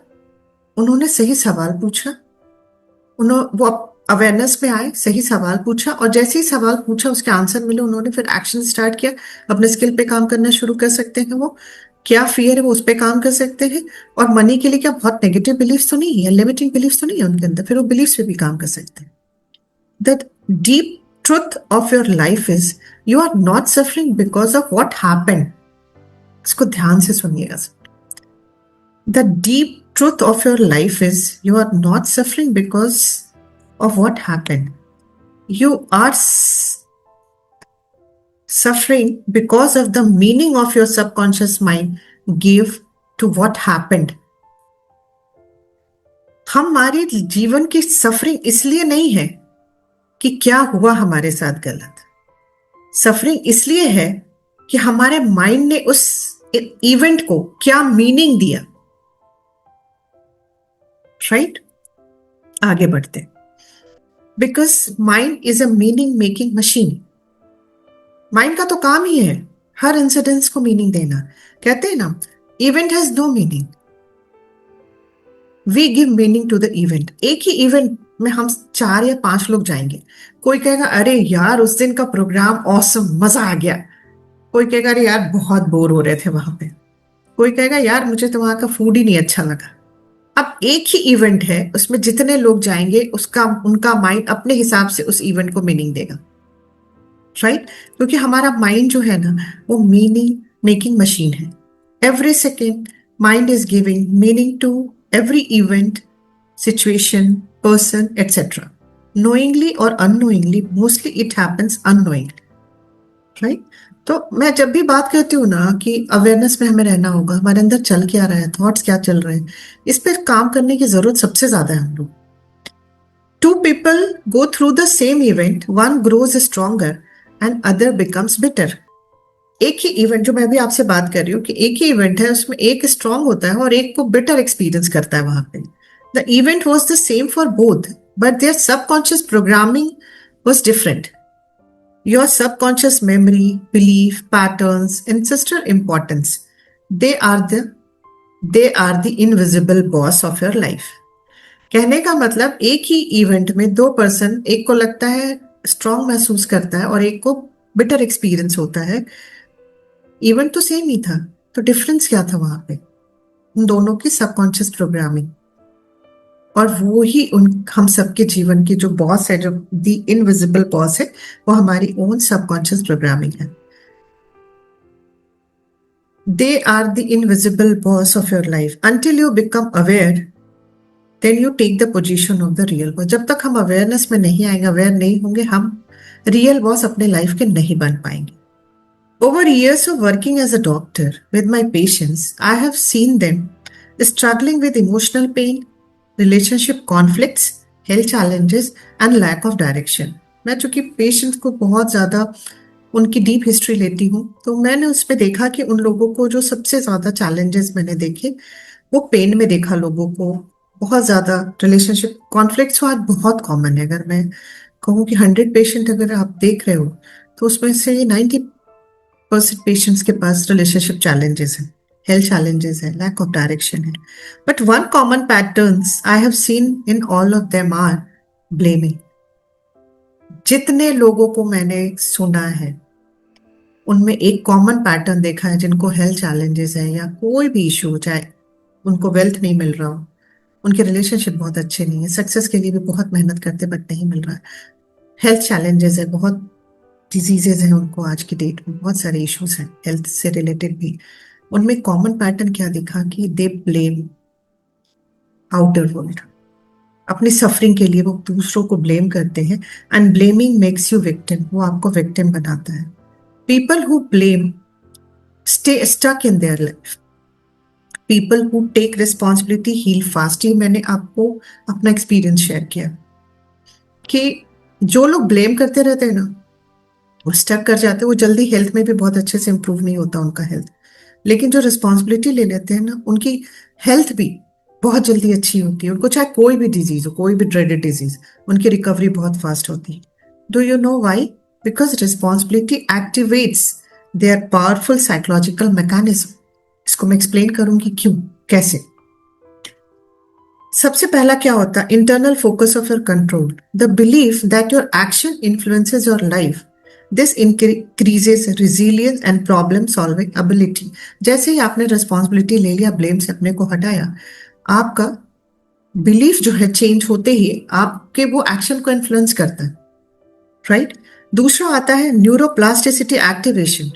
उन्होंने सही सवाल पूछा, वो अवेयरनेस में आए, सही सवाल पूछा, और जैसे ही सवाल पूछा उसके आंसर मिले, उन्होंने फिर एक्शन स्टार्ट किया, अपने स्किल पे काम करना शुरू कर सकते हैं। वो क्या फियर है वो उस पर काम कर सकते हैं, और मनी के लिए क्या बहुत नेगेटिव बिलीफ्स तो नहीं है, लिमिटिंग बिलीफ्स तो नहीं है उनके अंदर, फिर वो बिलीफ्स पे भी काम कर सकते हैं। The deep truth of your life is you are not suffering because of what happened. इसको ध्यान से सुनिएगा। The deep truth of your life is you are not suffering because of what happened. You are suffering because of the meaning of your subconscious mind gave to what happened. हमारे जीवन की सफरिंग इसलिए नहीं है कि क्या हुआ हमारे साथ गलत, सफरिंग इसलिए है कि हमारे माइंड ने उस इवेंट को क्या मीनिंग दिया। राइट, आगे बढ़ते। Because mind is a meaning making machine. Mind का तो काम ही है हर इंसिडेंस को मीनिंग देना। कहते हैं ना, event has no meaning, we give meaning to the event. एक ही इवेंट में हम 4 या 5 लोग जाएंगे, कोई कहेगा अरे यार उस दिन का प्रोग्राम ऑसम, मजा आ गया। कोई कहेगा अरे यार बहुत बोर हो रहे थे वहां पे। कोई कहेगा यार मुझे तो वहां का फूड ही नहीं अच्छा लगा। अब एक ही इवेंट है, उसमें जितने लोग जाएंगे उसका उनका माइंड अपने हिसाब से उस इवेंट को मीनिंग देगा, राइट? क्योंकि हमारा माइंड जो है ना, वो मीनिंग मेकिंग मशीन है. Every second mind is giving meaning to every event, situation, person, etc. Knowingly or unknowingly, mostly it happens unknowingly, right? तो मैं जब भी बात करती हूँ ना कि अवेयरनेस में हमें रहना होगा, हमारे अंदर चल क्या रहा है, थॉट्स क्या चल रहे हैं, इस पर काम करने की जरूरत सबसे ज्यादा है हम लोग. Two people go through the same event, one grows stronger and other becomes bitter. एक ही इवेंट, जो मैं भी आपसे बात कर रही हूँ कि एक ही इवेंट है, उसमें एक स्ट्रांग होता है और एक को बिटर एक्सपीरियंस करता है वहां पे. The event was the same for both, but there subconscious programming was different. Your subconscious memory, belief, patterns, ancestral importance, they are the they are the invisible boss of your life. कहने का मतलब एक ही इवेंट में दो पर्सन, एक को लगता है स्ट्रांग महसूस करता है और एक को बिटर एक्सपीरियंस होता है. इवेंट तो सेम ही था, तो डिफरेंस क्या था वहां पे? उन दोनों की सबकॉन्शियस प्रोग्रामिंग. और वो ही उन हम सबके जीवन की जो बॉस है, जो दी इनविजिबल बॉस है, वो हमारी ओन सबकॉन्शियस प्रोग्रामिंग है. They are the invisible boss of your life. Until you become aware, then you take the position of the real boss. जब तक हम अवेयरनेस में नहीं आएंगे, अवेयर नहीं होंगे, हम रियल बॉस अपने लाइफ के नहीं बन पाएंगे. Over years of working as a doctor with my patients, I have seen them struggling with emotional pain, relationship conflicts, health challenges, and lack of direction. मैं चूंकि पेशेंट को बहुत ज़्यादा उनकी डीप हिस्ट्री लेती हूँ, तो मैंने उस पर देखा कि उन लोगों को जो सबसे ज़्यादा चैलेंजेस मैंने देखे, वो पेन में देखा लोगों को. बहुत ज़्यादा रिलेशनशिप कॉन्फ्लिक्ट्स आज बहुत कॉमन है. अगर मैं कहूँ कि 100 पेशेंट अगर आप देख रहे हो, तो उसमें से 90% पेशेंट्स के पास रिलेशनशिप चैलेंजेस हैं, हेल्थ चैलेंजेस है, लैक ऑफ डायरेक्शन है. But one common patterns I have seen in all of them are blaming. जितने लोगों को मैंने सुना है, उनमें एक कॉमन पैटर्न देखा है. जिनको हेल्थ चैलेंजेस है या कोई भी इशू, चाहे उनको वेल्थ नहीं मिल रहा हो, उनके रिलेशनशिप बहुत अच्छे नहीं है, सक्सेस के लिए भी बहुत मेहनत करते बट नहीं मिल रहा है, हेल्थ चैलेंजेस है, बहुत डिजीजेज हैं उनको, आज की डेट में बहुत सारे इश्यूज हैं हेल्थ से रिलेटेड भी. उनमें कॉमन पैटर्न क्या दिखा कि दे ब्लेम आउटर वर्ल्ड. अपनी सफरिंग के लिए वो दूसरों को ब्लेम करते हैं. And blaming makes you victim, वो आपको विक्टिम बनाता है. People who blame stay stuck in their life. People who take responsibility heal fast. ये मैंने आपको अपना एक्सपीरियंस शेयर किया कि जो लोग ब्लेम करते रहते हैं ना, वो स्टक कर जाते हैं. वो जल्दी हेल्थ में भी बहुत अच्छे से इंप्रूव नहीं होता उनका हेल्थ. लेकिन जो रिस्पॉन्सिबिलिटी ले लेते हैं ना, उनकी हेल्थ भी बहुत जल्दी अच्छी होती है. उनको चाहे कोई भी डिजीज हो, कोई भी ड्रेडेड डिजीज, उनकी रिकवरी बहुत फास्ट होती है. Do you know why? Because responsibility activates their powerful psychological mechanism. इसको मैं एक्सप्लेन करूंगी क्यों, कैसे. सबसे पहला क्या होता है? Internal focus of your control. The belief that your action influences your life. This increases resilience and problem solving ability. जैसे ही आपने रिस्पॉन्सिबिलिटी ले लिया, ब्लेम से अपने को हटाया, आपका बिलीफ जो है चेंज होते ही आपके वो एक्शन को इन्फ्लुएंस करता है, राइट? दूसरा आता है neuroplasticity activation.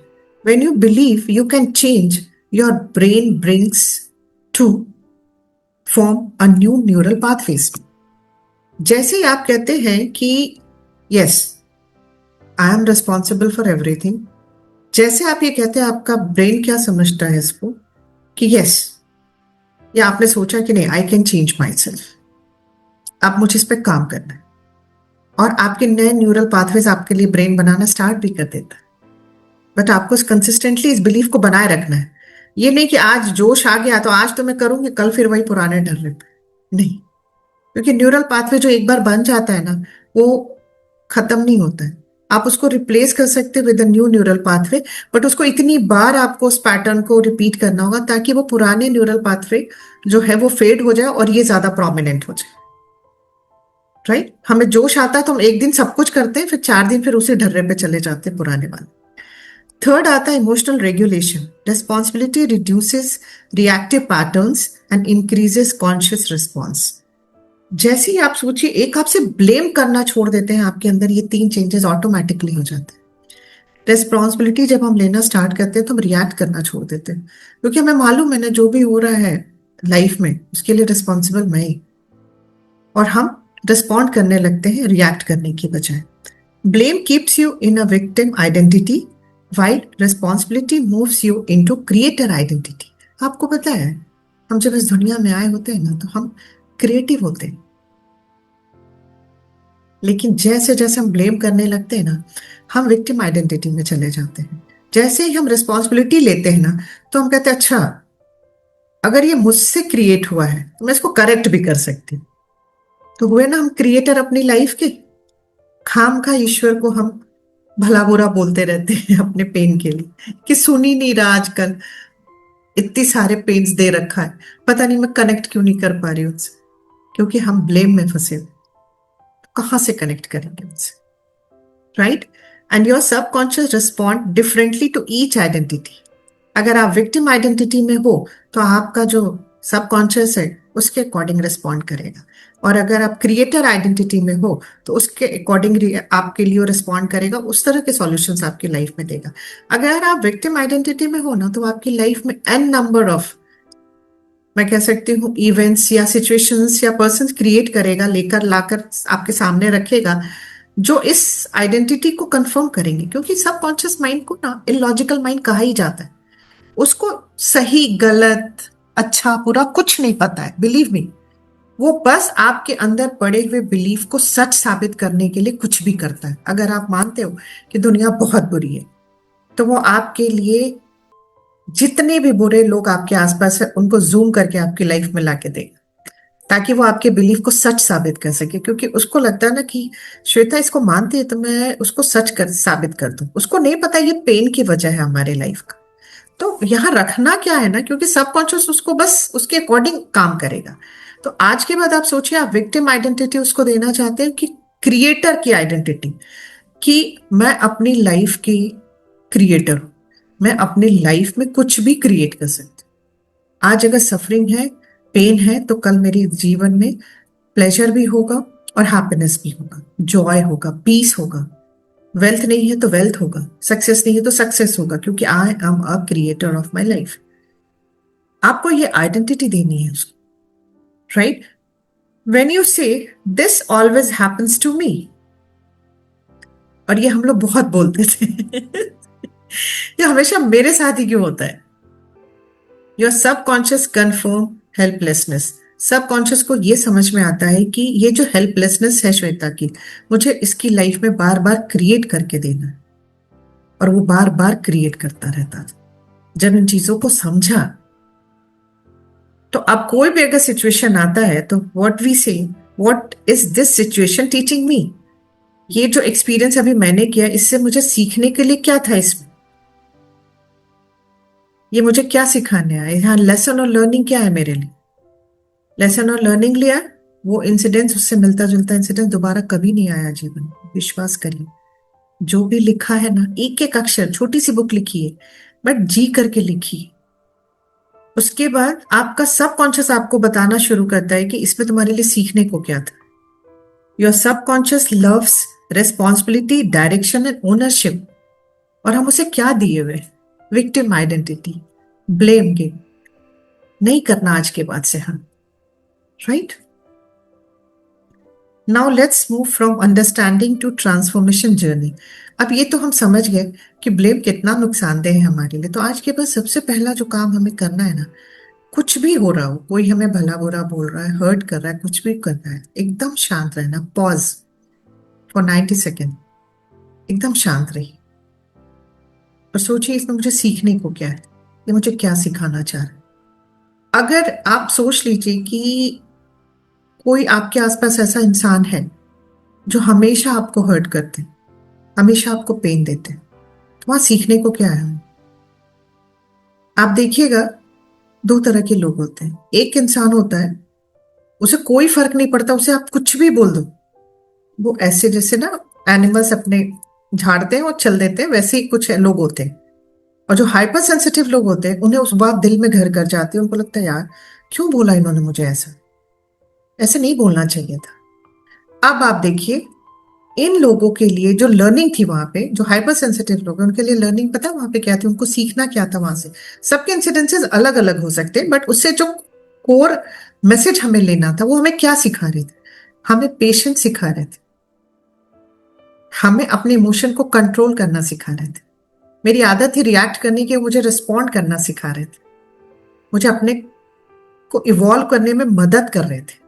When you believe you can change, your brain brings to form a new neural pathways. जैसे ही आप कहते हैं कि yes, I am responsible for everything, जैसे आप ये कहते हैं, आपका ब्रेन क्या समझता है इसको कि यस, या आपने सोचा कि नहीं, I can change my self, आप मुझे इस पर काम करना है, और आपके नए न्यूरल पाथवेज आपके लिए ब्रेन बनाना स्टार्ट भी कर देता है. बट आपको कंसिस्टेंटली इस बिलीफ को बनाए रखना है. ये नहीं कि आज जोश आ गया तो आज तो मैं करूंगी, कल फिर वही पुराने डर पे. नहीं, क्योंकि न्यूरल पाथवे जो एक बार बन जाता है ना, वो खत्म नहीं होता है. आप उसको रिप्लेस कर सकते with a new neural pathway, but उसको इतनी बार आपको उस पैटर्न को रिपीट करना होगा ताकि वो पुराने न्यूरल पाथवे जो है वो फेड हो जाए और ये ज्यादा प्रोमिनेंट हो जाए, राइट? हमें जोश आता है तो हम एक दिन सब कुछ करते हैं, फिर 4 दिन फिर उसी ढर्रे पे चले जाते हैं पुराने वाले. थर्ड आता है emotional regulation. Responsibility reduces reactive patterns and increases conscious response. जैसे ही आप सोचिए, एक आपसे ब्लेम करना छोड़ देते हैं, आपके अंदर ये 3 चेंजेस ऑटोमेटिकली हो जाते हैं। रिस्पॉन्सिबिलिटी जब हम लेना स्टार्ट करते हैं तो हम रिएक्ट करना छोड़ देते हैं, क्योंकि हमें मालूम है ना जो भी हो रहा है लाइफ में उसके लिए रिस्पॉन्सिबल मैं ही, और हम रिस्पॉन्ड करने लगते हैं रिएक्ट करने की बजाय। Blame keeps you in a victim identity while responsibility moves you into creator identity. आपको पता है, हम जब इस दुनिया में आए होते हैं ना तो हम क्रिएटिव होते हैं, लेकिन जैसे जैसे हम ब्लेम करने लगते हैं ना हम विक्टिम आइडेंटिटी में चले जाते हैं। जैसे ही हम रिस्पॉन्सिबिलिटी लेते हैं ना तो हम कहते हैं अच्छा, अगर ये मुझसे क्रिएट हुआ है तो मैं इसको करेक्ट भी कर सकती हूँ। तो हुए ना हम क्रिएटर अपनी लाइफ के। खाम खा ईश्वर को हम भला बुरा बोलते रहते हैं अपने पेन के लिए, कि सुन ही नहीं रहा आजकल, इतनी सारे पेन्स दे रखा है, पता नहीं मैं कनेक्ट क्यों नहीं कर पा रही हूँ उससे, क्योंकि हम ब्लेम में फंसे हुए। कहां से कनेक्ट करेंगे उनसे, right? And your subconscious respond differently to each identity. अगर आप विक्टिम आइडेंटिटी में हो तो आपका जो सबकॉन्शियस है उसके अकॉर्डिंग रिस्पॉन्ड करेगा, और अगर आप क्रिएटर आइडेंटिटी में हो तो उसके अकॉर्डिंग आपके लिए रिस्पॉन्ड करेगा, उस तरह के सॉल्यूशंस आपकी लाइफ में देगा। अगर आप विक्टिम आइडेंटिटी में हो ना तो आपकी लाइफ में एन नंबर ऑफ, मैं कह सकती हूँ, इवेंट्स या सिचुएशंस या पर्सन क्रिएट करेगा, लेकर लाकर आपके सामने रखेगा, जो इस आइडेंटिटी को कंफर्म करेंगे। क्योंकि सबकॉन्शियस माइंड को ना इलॉजिकल माइंड कहा ही जाता है, उसको सही गलत अच्छा बुरा कुछ नहीं पता है, बिलीव मी। वो बस आपके अंदर पड़े हुए बिलीफ को सच साबित करने के लिए कुछ भी करता है। अगर आप मानते हो कि दुनिया बहुत बुरी है तो वो आपके लिए जितने भी बुरे लोग आपके आसपास है उनको जूम करके आपकी लाइफ में लाके देगा, ताकि वो आपके बिलीफ को सच साबित कर सके। क्योंकि उसको लगता है ना कि श्वेता इसको मानती है तो मैं उसको सच कर साबित कर दूं। उसको नहीं पता ये पेन की वजह है हमारे लाइफ का। तो यहाँ रखना क्या है ना, क्योंकि सबकॉन्शियस उसको बस उसके अकॉर्डिंग काम करेगा। तो आज के बाद आप सोचिए, आप विक्टिम आइडेंटिटी उसको देना चाहते हैं कि क्रिएटर की आइडेंटिटी, कि मैं अपनी लाइफ की क्रिएटर हूं, मैं अपनी लाइफ में कुछ भी क्रिएट कर सकती हूँ। आज अगर सफरिंग है, पेन है, तो कल मेरे जीवन में प्लेजर भी होगा और हैप्पीनेस भी होगा, जॉय होगा, पीस होगा। वेल्थ नहीं है तो वेल्थ होगा, सक्सेस नहीं है तो सक्सेस होगा, क्योंकि I am a creator of my life. आपको ये आइडेंटिटी देनी है उसको, right? When you say this always happens to me, और ये हम लोग बहुत बोलते थे ये हमेशा मेरे साथ ही क्यों होता है? Your subconscious confirm helplessness. Subconscious को ये समझ में आता है कि ये जो हेल्पलेसनेस है श्वेता की, मुझे इसकी लाइफ में बार बार क्रिएट करके देना है, और वो बार बार क्रिएट करता रहता था। जब इन चीजों को समझा तो अब कोई भी अगर सिचुएशन आता है तो व्हाट वी से, what is this situation teaching me? ये जो एक्सपीरियंस अभी मैंने किया, इससे मुझे सीखने के लिए क्या था इसमें? ये मुझे क्या सिखाने आया? यहाँ लेसन और लर्निंग क्या है मेरे लिए? लेसन और लर्निंग लिया, वो इंसिडेंस, उससे मिलता जुलता इंसिडेंस दोबारा कभी नहीं आया जीवन में। विश्वास करिए, जो भी लिखा है ना, एक एक अक्षर, छोटी सी बुक लिखी है बट जी करके लिखी। उसके बाद आपका सबकॉन्शियस आपको बताना शुरू करता है कि इसमें तुम्हारे लिए सीखने को क्या था। Your subconscious loves responsibility, direction and ownership. और हम उसे क्या दिए हुए? Victim identity, blame game. नहीं करना आज के बाद से हम, right? Now let's move from understanding to transformation journey. अब ये तो हम समझ गए कि ब्लेम कितना नुकसानदेह है हमारे लिए। तो आज के बाद सबसे पहला जो काम हमें करना है ना, कुछ भी हो रहा हो, कोई हमें भला बुरा बोल रहा है, हर्ट कर रहा है, कुछ भी कर रहा है, एकदम शांत रहना। पॉज फॉर 90 सेकेंड, एकदम शांत रहिए और सोचिए इसमें मुझे सीखने को क्या है, ये मुझे क्या सिखाना चाह रहा है। अगर आप सोच लीजिए कि कोई आपके आसपास ऐसा इंसान है जो हमेशा आपको हर्ट करते हैं, हमेशा आपको पेन देते हैं, तो वहां सीखने को क्या है? आप देखिएगा, 2 तरह के लोग होते हैं। एक इंसान होता है, उसे कोई फर्क नहीं पड़ता, उसे आप कुछ भी बोल दो, वो ऐसे जैसे ना एनिमल्स अपने झाड़ते हैं और चल देते हैं, वैसे ही कुछ लोग होते हैं। और जो हाइपर सेंसिटिव लोग होते हैं, उन्हें उस बात दिल में घर कर जाती है, उनको लगता है यार क्यों बोला इन्होंने मुझे ऐसा, ऐसे नहीं बोलना चाहिए था। अब आप देखिए, इन लोगों के लिए जो लर्निंग थी वहां पे, जो हाइपर सेंसिटिव लोग हैं, उनके लिए लर्निंग पता वहां पे क्या थी, उनको सीखना क्या था वहां से। सबके इंसिडेंसेस अलग अलग हो सकते हैं, बट उससे जो कोर मैसेज हमें लेना था वो हमें क्या सिखा रहे थे, हमें पेशेंस सिखा रहे थे, हमें अपने इमोशन को कंट्रोल करना सिखा रहे थे। मेरी आदत थी रिएक्ट करने की, मुझे रिस्पॉन्ड करना सिखा रहे थे, मुझे अपने को इवॉल्व करने में मदद कर रहे थे।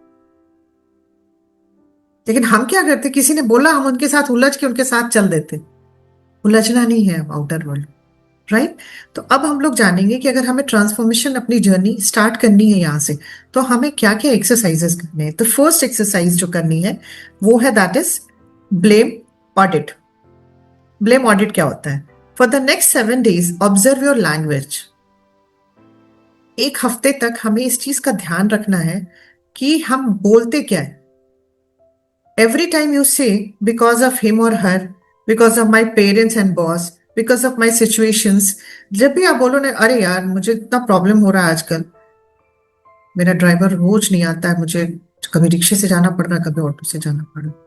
लेकिन हम क्या करते, किसी ने बोला हम उनके साथ उलझ के उनके साथ चल देते। उलझना नहीं है आउटर वर्ल्ड, राइट। तो अब हम लोग जानेंगे कि अगर हमें ट्रांसफॉर्मेशन अपनी जर्नी स्टार्ट करनी है यहाँ से, तो हमें क्या क्या एक्सरसाइजेस करने हैं। तो फर्स्ट एक्सरसाइज जो करनी है वो है that is blame audit. Blame audit क्या होता है? For the next 7 days observe your language. एक हफ्ते तक हमें इस चीज का ध्यान रखना है कि हम बोलते क्या है। Every time you say because of him और her, because of my parents and boss, because of my situations, जब भी आप बोलो ना अरे यार मुझे इतना प्रॉब्लम हो रहा है आजकल, मेरा ड्राइवर रोज नहीं आता है, मुझे कभी रिक्शे से जाना पड़ रहा है, कभी ऑटो से जाना पड़ रहा है,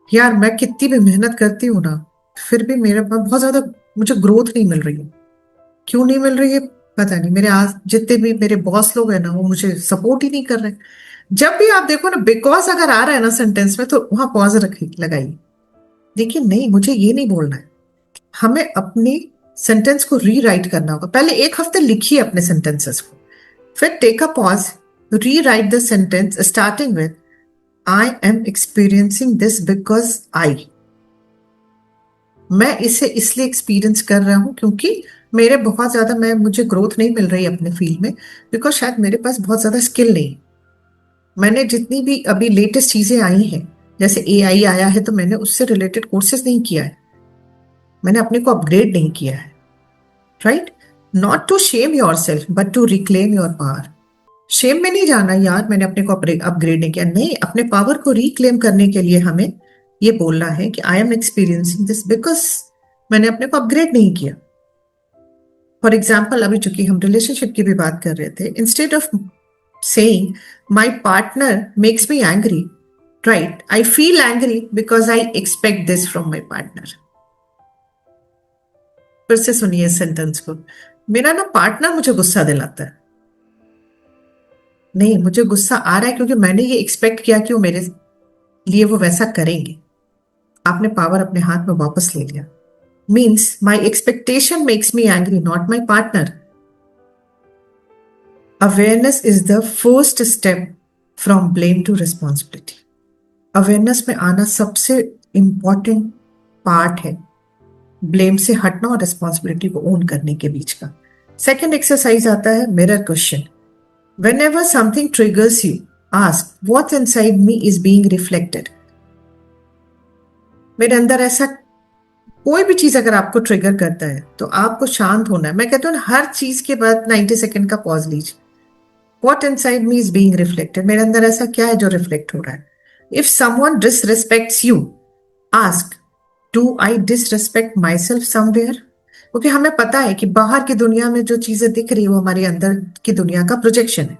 यार मैं कितनी भी मेहनत करती हूँ ना, फिर भी मेरे पास बहुत ज्यादा मुझे ग्रोथ नहीं मिल रही है। क्यों नहीं मिल रही है पता नहीं, मेरे आज जितने भी मेरे बॉस लोग हैं ना वो मुझे सपोर्ट ही नहीं कर रहे। जब भी आप देखो ना बिकॉज अगर आ रहा है ना सेंटेंस में, तो वहां पॉज रखिए, लगाइए, देखिए नहीं मुझे ये नहीं बोलना है। हमें अपने सेंटेंस को रीराइट करना होगा। पहले एक हफ्ते लिखिए अपने सेंटेंसेस को, फिर take a pause, rewrite the sentence starting with I am experiencing this because I. मैं इसे इसलिए एक्सपीरियंस कर रहा हूं क्योंकि मेरे बहुत ज्यादा मुझे ग्रोथ नहीं मिल रही अपने फील्ड में, बिकॉज शायद मेरे पास बहुत ज्यादा स्किल नहीं। मैंने जितनी भी अभी लेटेस्ट चीजें आई हैं, जैसे एआई आया है, तो मैंने उससे रिलेटेड कोर्सेज नहीं किया है, मैंने अपने को अपग्रेड नहीं किया है, right. Not to shame yourself but to reclaim your power. Shame में नहीं जाना यार मैंने अपने को अपग्रेड नहीं किया, नहीं, अपने पावर को रिक्लेम करने के लिए हमें ये बोलना है कि I am experiencing this because मैंने अपने को अपग्रेड नहीं किया। फॉर एग्जाम्पल, अभी चूंकि हम रिलेशनशिप की भी बात कर रहे थे, instead of saying my partner makes me angry, right, I feel angry because I expect this from my partner. फिर से सुनिए इस सेंटेंस को, मेरा ना पार्टनर मुझे गुस्सा दिलाता है, नहीं मुझे गुस्सा आ रहा है क्योंकि मैंने ये एक्सपेक्ट किया कि वो मेरे लिए वो वैसा करेंगे। आपने पावर अपने हाथ में वापस ले लिया। Means my expectation makes me angry, not my partner. Awareness is the first step from blame to responsibility. Awareness में आना सबसे इंपॉर्टेंट पार्ट है ब्लेम से हटना और रिस्पॉन्सिबिलिटी को ओन करने के बीच का। सेकेंड एक्सरसाइज आता है mirror question. Whenever something triggers you, ask what inside me is being reflected. मेरे अंदर ऐसा कोई भी चीज अगर आपको ट्रिगर करता है तो आपको शांत होना है। मैं कहती हूँ हर चीज के बाद 90 सेकेंड का पॉज लीजिए। What inside me is being reflected, मेरे अंदर ऐसा क्या है जो रिफ्लेक्ट हो रहा है। If someone disrespects you, ask do I disrespect myself somewhere? क्योंकि हमें पता है कि बाहर की दुनिया में जो चीजें दिख रही है वो हमारे अंदर की दुनिया का प्रोजेक्शन है,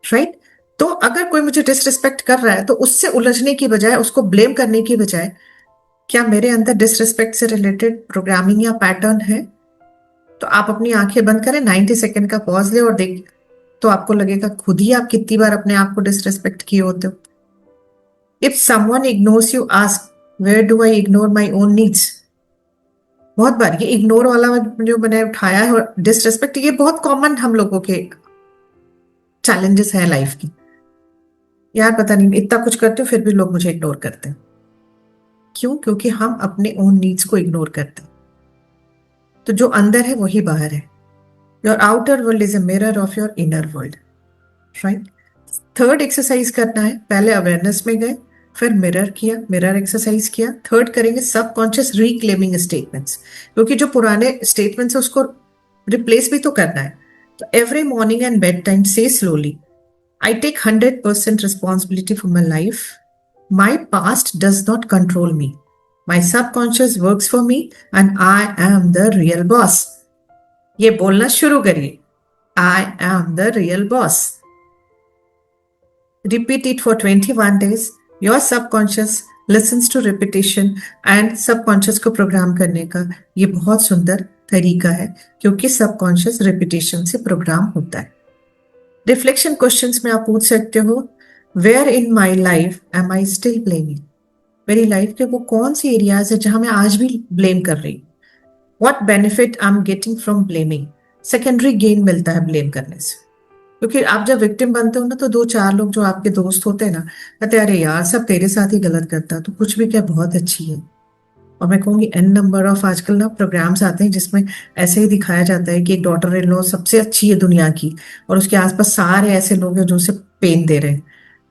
राइट। तो अगर कोई मुझे डिसरिस्पेक्ट कर रहा है तो उससे उलझने की बजाय, उसको ब्लेम करने की बजाय, क्या मेरे अंदर डिसरिस्पेक्ट से रिलेटेड प्रोग्रामिंग या पैटर्न है? तो आप अपनी आंखें बंद करें, 90 सेकेंड का पॉज ले और देख, तो आपको लगेगा खुद ही आप कितनी बार अपने आप को डिसरिस्पेक्ट किए होते हो। If someone ignores you, ask where do I ignore my own needs. बहुत बार ये इग्नोर वाला जो मैंने उठाया है और डिसरिस्पेक्ट, ये बहुत कॉमन हम लोगों के चैलेंजेस है लाइफ की। यार पता नहीं इतना कुछ करते हो फिर भी लोग मुझे इग्नोर करते हैं। क्यों? क्योंकि हम अपने ओन नीड्स को इग्नोर करते हैं। तो जो अंदर है वही बाहर है। Your outer world is a mirror of your inner world, right. Third exercise करना है, पहले अवेयरनेस में गए, फिर मिरर किया, मिरर एक्सरसाइज किया। थर्ड करेंगे सबकॉन्शियस रिक्लेमिंग स्टेटमेंट्स, क्योंकि जो पुराने स्टेटमेंट्स है उसको रिप्लेस भी तो करना है। तो every morning and bed time से slowly, I take 100% responsibility for my life. My past does not control me. My subconscious works for me and I am the real boss. ये बोलना शुरू करिए। I am the real boss. Repeat it for 21 days. Your subconscious listens to repetition and subconscious को प्रोग्राम करने का ये बहुत सुंदर तरीका है क्योंकि सबकॉन्शियस रिपीटेशन से प्रोग्राम होता है। रिफ्लेक्शन क्वेश्चंस में आप पूछ सकते हो, where in my life am I still blaming? मेरी लाइफ के वो कौन सी एरियाज है जहां मैं आज भी ब्लेम कर रही हूँ? What benefit I am getting from blaming? Secondary gain मिलता है ब्लेम करने से, क्योंकि आप जब विक्टिम बनते हो ना तो दो चार लोग जो आपके दोस्त होते हैं ना कहते हैं अरे यार सब तेरे साथ ही गलत करता है, तो कुछ भी क्या बहुत अच्छी है। और मैं कहूंगी एन नंबर ऑफ आजकल ना प्रोग्राम्स आते हैं जिसमें ऐसे ही दिखाया जाता है कि एक डॉटर इन लॉ सबसे अच्छी है दुनिया की और उसके आसपास सारे ऐसे लोग हैं जो उसे पेन दे रहे हैं।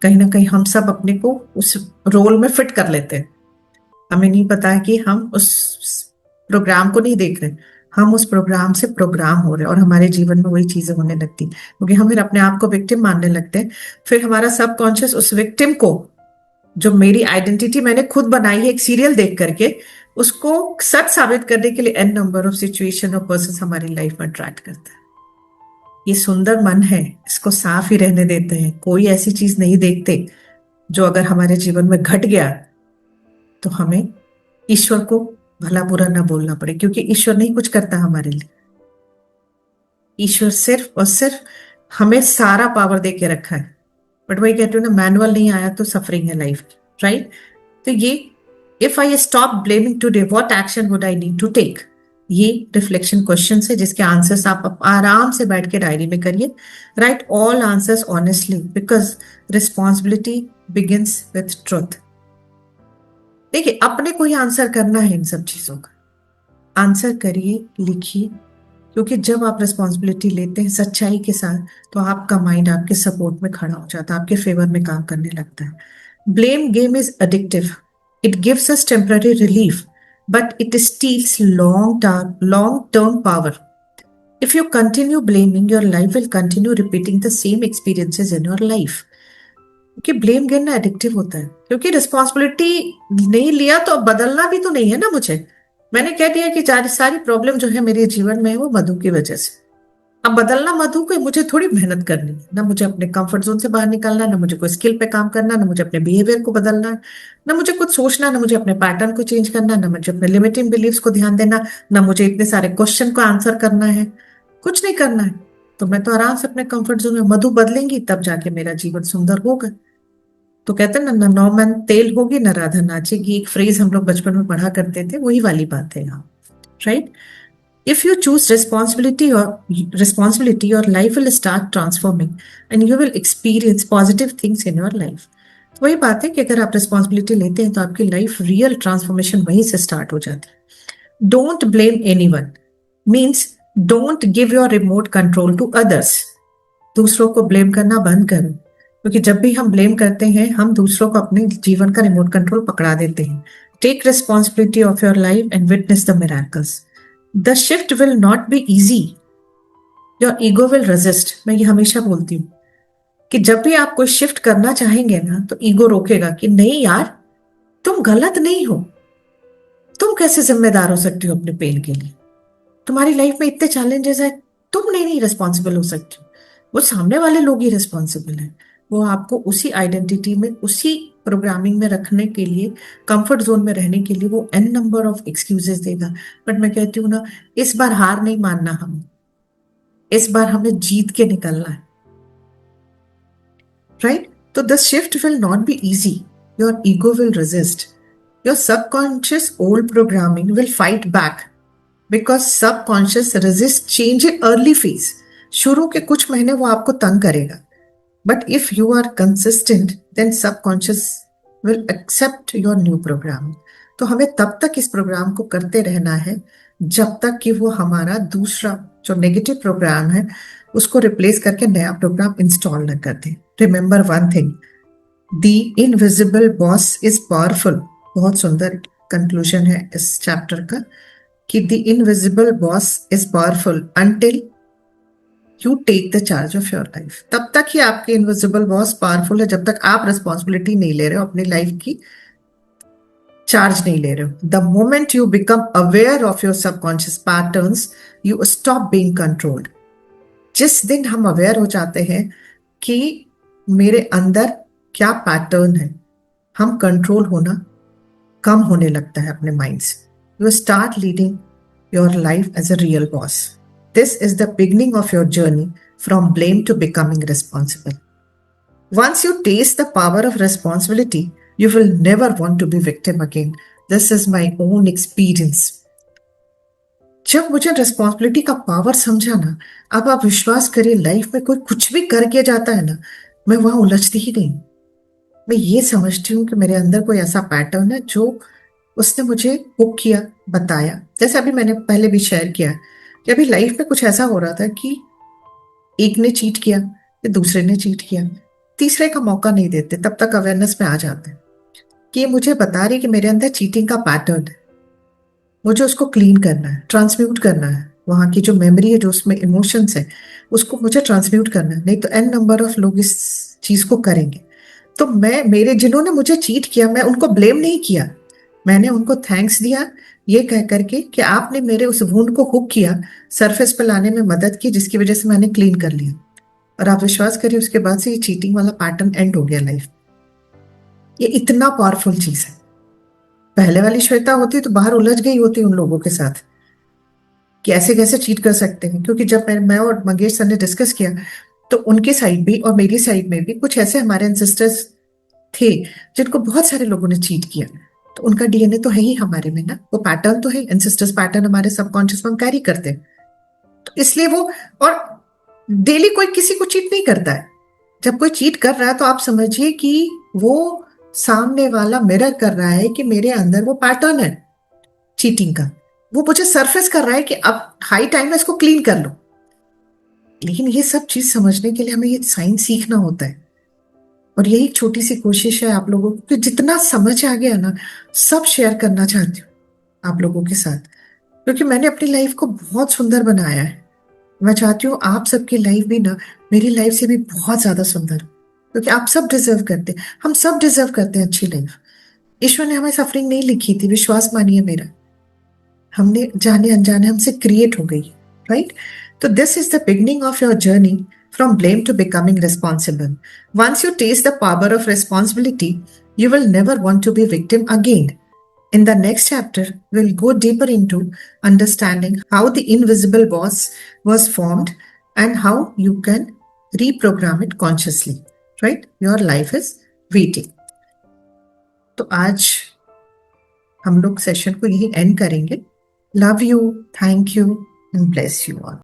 कहीं ना कहीं हम सब अपने को उस रोल में फिट कर लेते हैं। हमें नहीं पता है कि हम उस प्रोग्राम को नहीं देख रहे, हम उस प्रोग्राम से प्रोग्राम हो रहे हैं और हमारे जीवन में वही चीजें होने लगती क्योंकि हम फिर अपने आप को विक्टिम मानने लगते हैं। फिर हमारा सबकॉन्शियस उस विक्टिम को, जो मेरी आइडेंटिटी मैंने खुद बनाई है एक सीरियल देख करके, उसको सच साबित करने के लिए एन नंबर ऑफ सिचुएशन और पर्सन हमारी लाइफ में अट्रैक्ट करता है। ये सुंदर मन है, इसको साफ ही रहने देते हैं, कोई ऐसी चीज नहीं देखते जो अगर हमारे जीवन में घट गया तो हमें ईश्वर को भला बुरा ना बोलना पड़े, क्योंकि ईश्वर नहीं कुछ करता हमारे लिए। ईश्वर सिर्फ और सिर्फ हमें सारा पावर दे के रखा है, बट वही कहते हो ना, मैनुअल नहीं आया तो सफरिंग है लाइफ की, राइट? तो ये if I stop blaming today what action would I need to take, ये रिफ्लेक्शन क्वेश्चन है जिसके आंसर्स आप आराम से बैठ के डायरी में करिए। Right all answers honestly because responsibility begins with truth. देखिए, अपने को ही आंसर करना है इन सब चीजों का। आंसर करिए, लिखिए, क्योंकि जब आप रिस्पॉन्सिबिलिटी लेते हैं सच्चाई के साथ तो आपका माइंड आपके सपोर्ट में खड़ा हो जाता है, आपके फेवर में काम करने लगता है। Blame game is addictive, it gives us temporary relief but it steals long term power. If you continue blaming, your life will continue repeating the same experiences in your life. कि ब्लेम करना एडिक्टिव होता है, क्योंकि रिस्पॉन्सिबिलिटी नहीं लिया तो अब बदलना भी तो नहीं है ना मुझे। मैंने कह दिया कि सारी प्रॉब्लम जो है मेरे जीवन में है वो मधु की वजह से। अब बदलना मधु को, मुझे थोड़ी मेहनत करनी है ना, मुझे अपने कंफर्ट जोन से बाहर निकलना, ना मुझे कोई स्किल पे काम करना, ना मुझे अपने बिहेवियर को बदलना है, ना मुझे कुछ सोचना, ना मुझे अपने पैटर्न को चेंज करना, ना मुझे अपने लिमिटिंग बिलीव्स को ध्यान देना, ना मुझे इतने सारे क्वेश्चन को आंसर करना है, कुछ नहीं करना है। तो मैं तो आराम से अपने कंफर्ट जोन में मधु बदलेंगी, तब जाके मेरा जीवन सुंदर होगा। तो कहते हैं ना, नौ मन तेल होगी न राधा नाचेगी, एक फ्रेज हम लोग बचपन में पढ़ा करते थे, वही वाली बात है यहाँ, right? If you choose responsibility your life will start transforming and you will experience positive things in your life. वही बात है कि अगर आप रिस्पॉन्सिबिलिटी लेते हैं तो आपकी लाइफ रियल ट्रांसफॉर्मेशन वहीं से स्टार्ट हो जाती है। Don't blame anyone means don't give your remote control to others. दूसरों को ब्लेम करना बंद करो, क्योंकि जब भी हम ब्लेम करते हैं हम दूसरों को अपने जीवन का रिमोट कंट्रोल पकड़ा देते हैं। Take responsibility of your life and witness the miracles. The shift will not be easy, your ego will resist. मैं ये हमेशा बोलती हूँ कि जब भी आप कोई शिफ्ट करना चाहेंगे ना तो ईगो रोकेगा कि नहीं यार, तुम गलत नहीं हो, तुम कैसे जिम्मेदार हो सकती हो अपने पेन के लिए, तुम्हारी लाइफ में इतने चैलेंजेस है, तुम नहीं रिस्पॉन्सिबल हो सकती, वो सामने वाले लोग ही रिस्पॉन्सिबल है। वो आपको उसी आइडेंटिटी में, उसी प्रोग्रामिंग में रखने के लिए, कंफर्ट जोन में रहने के लिए वो एन नंबर ऑफ एक्सक्यूजेस देगा। बट मैं कहती हूँ ना, इस बार हार नहीं मानना हमें, इस बार हमें जीत के निकलना है, राइट? तो the shift will not be easy, your ego will resist, your subconscious old programming will fight back because subconscious resist change in early phase. शुरू के कुछ महीने वो आपको तंग करेगा, but if you are consistent then subconscious will accept your new program। तो हमें तब तक इस प्रोग्राम को करते रहना है जब तक कि वो हमारा दूसरा जो नेगेटिव प्रोग्राम है उसको रिप्लेस करके नया प्रोग्राम इंस्टॉल न कर दे। Remember one thing, the invisible boss is powerful. बहुत सुंदर कंक्लूजन है इस चैप्टर का कि the invisible boss is powerful until you take the charge of your life. तब तक ही आपके इनविजिबल बॉस पावरफुल है जब तक आप रिस्पॉन्सिबिलिटी नहीं ले रहे हो, अपनी लाइफ की चार्ज नहीं ले रहे हो। The moment you become aware of your subconscious patterns, you stop being controlled. जिस दिन हम अवेयर हो जाते हैं कि मेरे अंदर क्या पैटर्न है, हम कंट्रोल होना कम होने लगता है अपने माइंड से. You start leading your life as a real boss. This is the beginning of your journey from blame to becoming responsible. Once you taste the power of responsibility, you will never want to be victim again. This is my own experience. जब मुझे रिस्पॉन्सिबिलिटी का पावर समझा ना, अब आप विश्वास करिए, लाइफ में कोई कुछ भी करके जाता है ना, मैं वहां उलझती ही नहीं. मैं ये समझती हूँ कि मेरे अंदर कोई ऐसा पैटर्न है जो उसने मुझे हुक किया, बताया. जैसे अभी मैंने पहले भी शेयर किया कि अभी लाइफ में कुछ ऐसा हो रहा था कि एक ने चीट किया, फिर दूसरे ने चीट किया, तीसरे का मौका नहीं देते, तब तक अवेयरनेस में आ जाते हैं कि ये मुझे बता रही कि मेरे अंदर चीटिंग का पैटर्न है. मुझे उसको क्लीन करना है, ट्रांसम्यूट करना है. वहां की जो मेमोरी है, जो उसमें इमोशंस है, उसको मुझे ट्रांसम्यूट करना है. नहीं तो एन नंबर ऑफ लोग इस चीज को करेंगे. तो मैं, मेरे जिन्होंने मुझे चीट किया, मैं उनको ब्लेम नहीं किया. मैंने उनको थैंक्स दिया ये कह करके कि आपने मेरे उस वुंड को हुक किया, सरफेस पर लाने में मदद की, जिसकी वजह से मैंने क्लीन कर लिया. और आप विश्वास करिए, उसके बाद से ये चीटिंग वाला पैटर्न एंड हो गया लाइफ. ये इतना पावरफुल चीज है. पहले वाली श्वेता होती तो बाहर उलझ गई होती उन लोगों के साथ कि ऐसे कैसे चीट कर सकते हैं. क्योंकि जब मैं और मंगेश सर ने डिस्कस किया, तो उनके साइड भी और मेरी साइड में भी कुछ ऐसे हमारे एंसेस्टर्स थे जिनको बहुत सारे लोगों ने चीट किया. तो उनका डीएनए तो है ही हमारे में ना, वो पैटर्न तो है, एंसेस्टर्स पैटर्न हमारे सबकॉन्शियस में हम कैरी करते हैं. तो इसलिए वो, और डेली कोई किसी को चीट नहीं करता है. जब कोई चीट कर रहा है तो आप समझिए कि वो सामने वाला मिरर कर रहा है कि मेरे अंदर वो पैटर्न है चीटिंग का. वो मुझे सरफेस कर रहा है कि अब हाई टाइम है, इसको क्लीन कर लो. लेकिन ये सब चीज समझने के लिए हमें ये साइंस सीखना होता है. और यही एक छोटी सी कोशिश है आप लोगों को कि जितना समझ आ गया ना, सब शेयर करना चाहती हूँ आप लोगों के साथ. क्योंकि मैंने अपनी लाइफ को बहुत सुंदर बनाया है. मैं चाहती हूँ आप सबकी लाइफ भी ना मेरी लाइफ से भी बहुत ज्यादा सुंदर हो. क्योंकि आप सब डिजर्व करते हैं, हम सब डिजर्व करते हैं अच्छी लाइफ. ईश्वर ने हमें सफरिंग नहीं लिखी थी, विश्वास मानिए मेरा. हमने जाने अनजाने हमसे क्रिएट हो गई, राइट? तो this is the beginning of your journey from blame to becoming responsible. Once you taste the power of responsibility, you will never want to be victim again. In the next chapter, we'll go deeper into understanding how the invisible boss was formed and how you can reprogram it consciously. Right? Your life is waiting. तो आज हम लोग सेशन को यही एंड करेंगे. Love you, thank you and bless you all.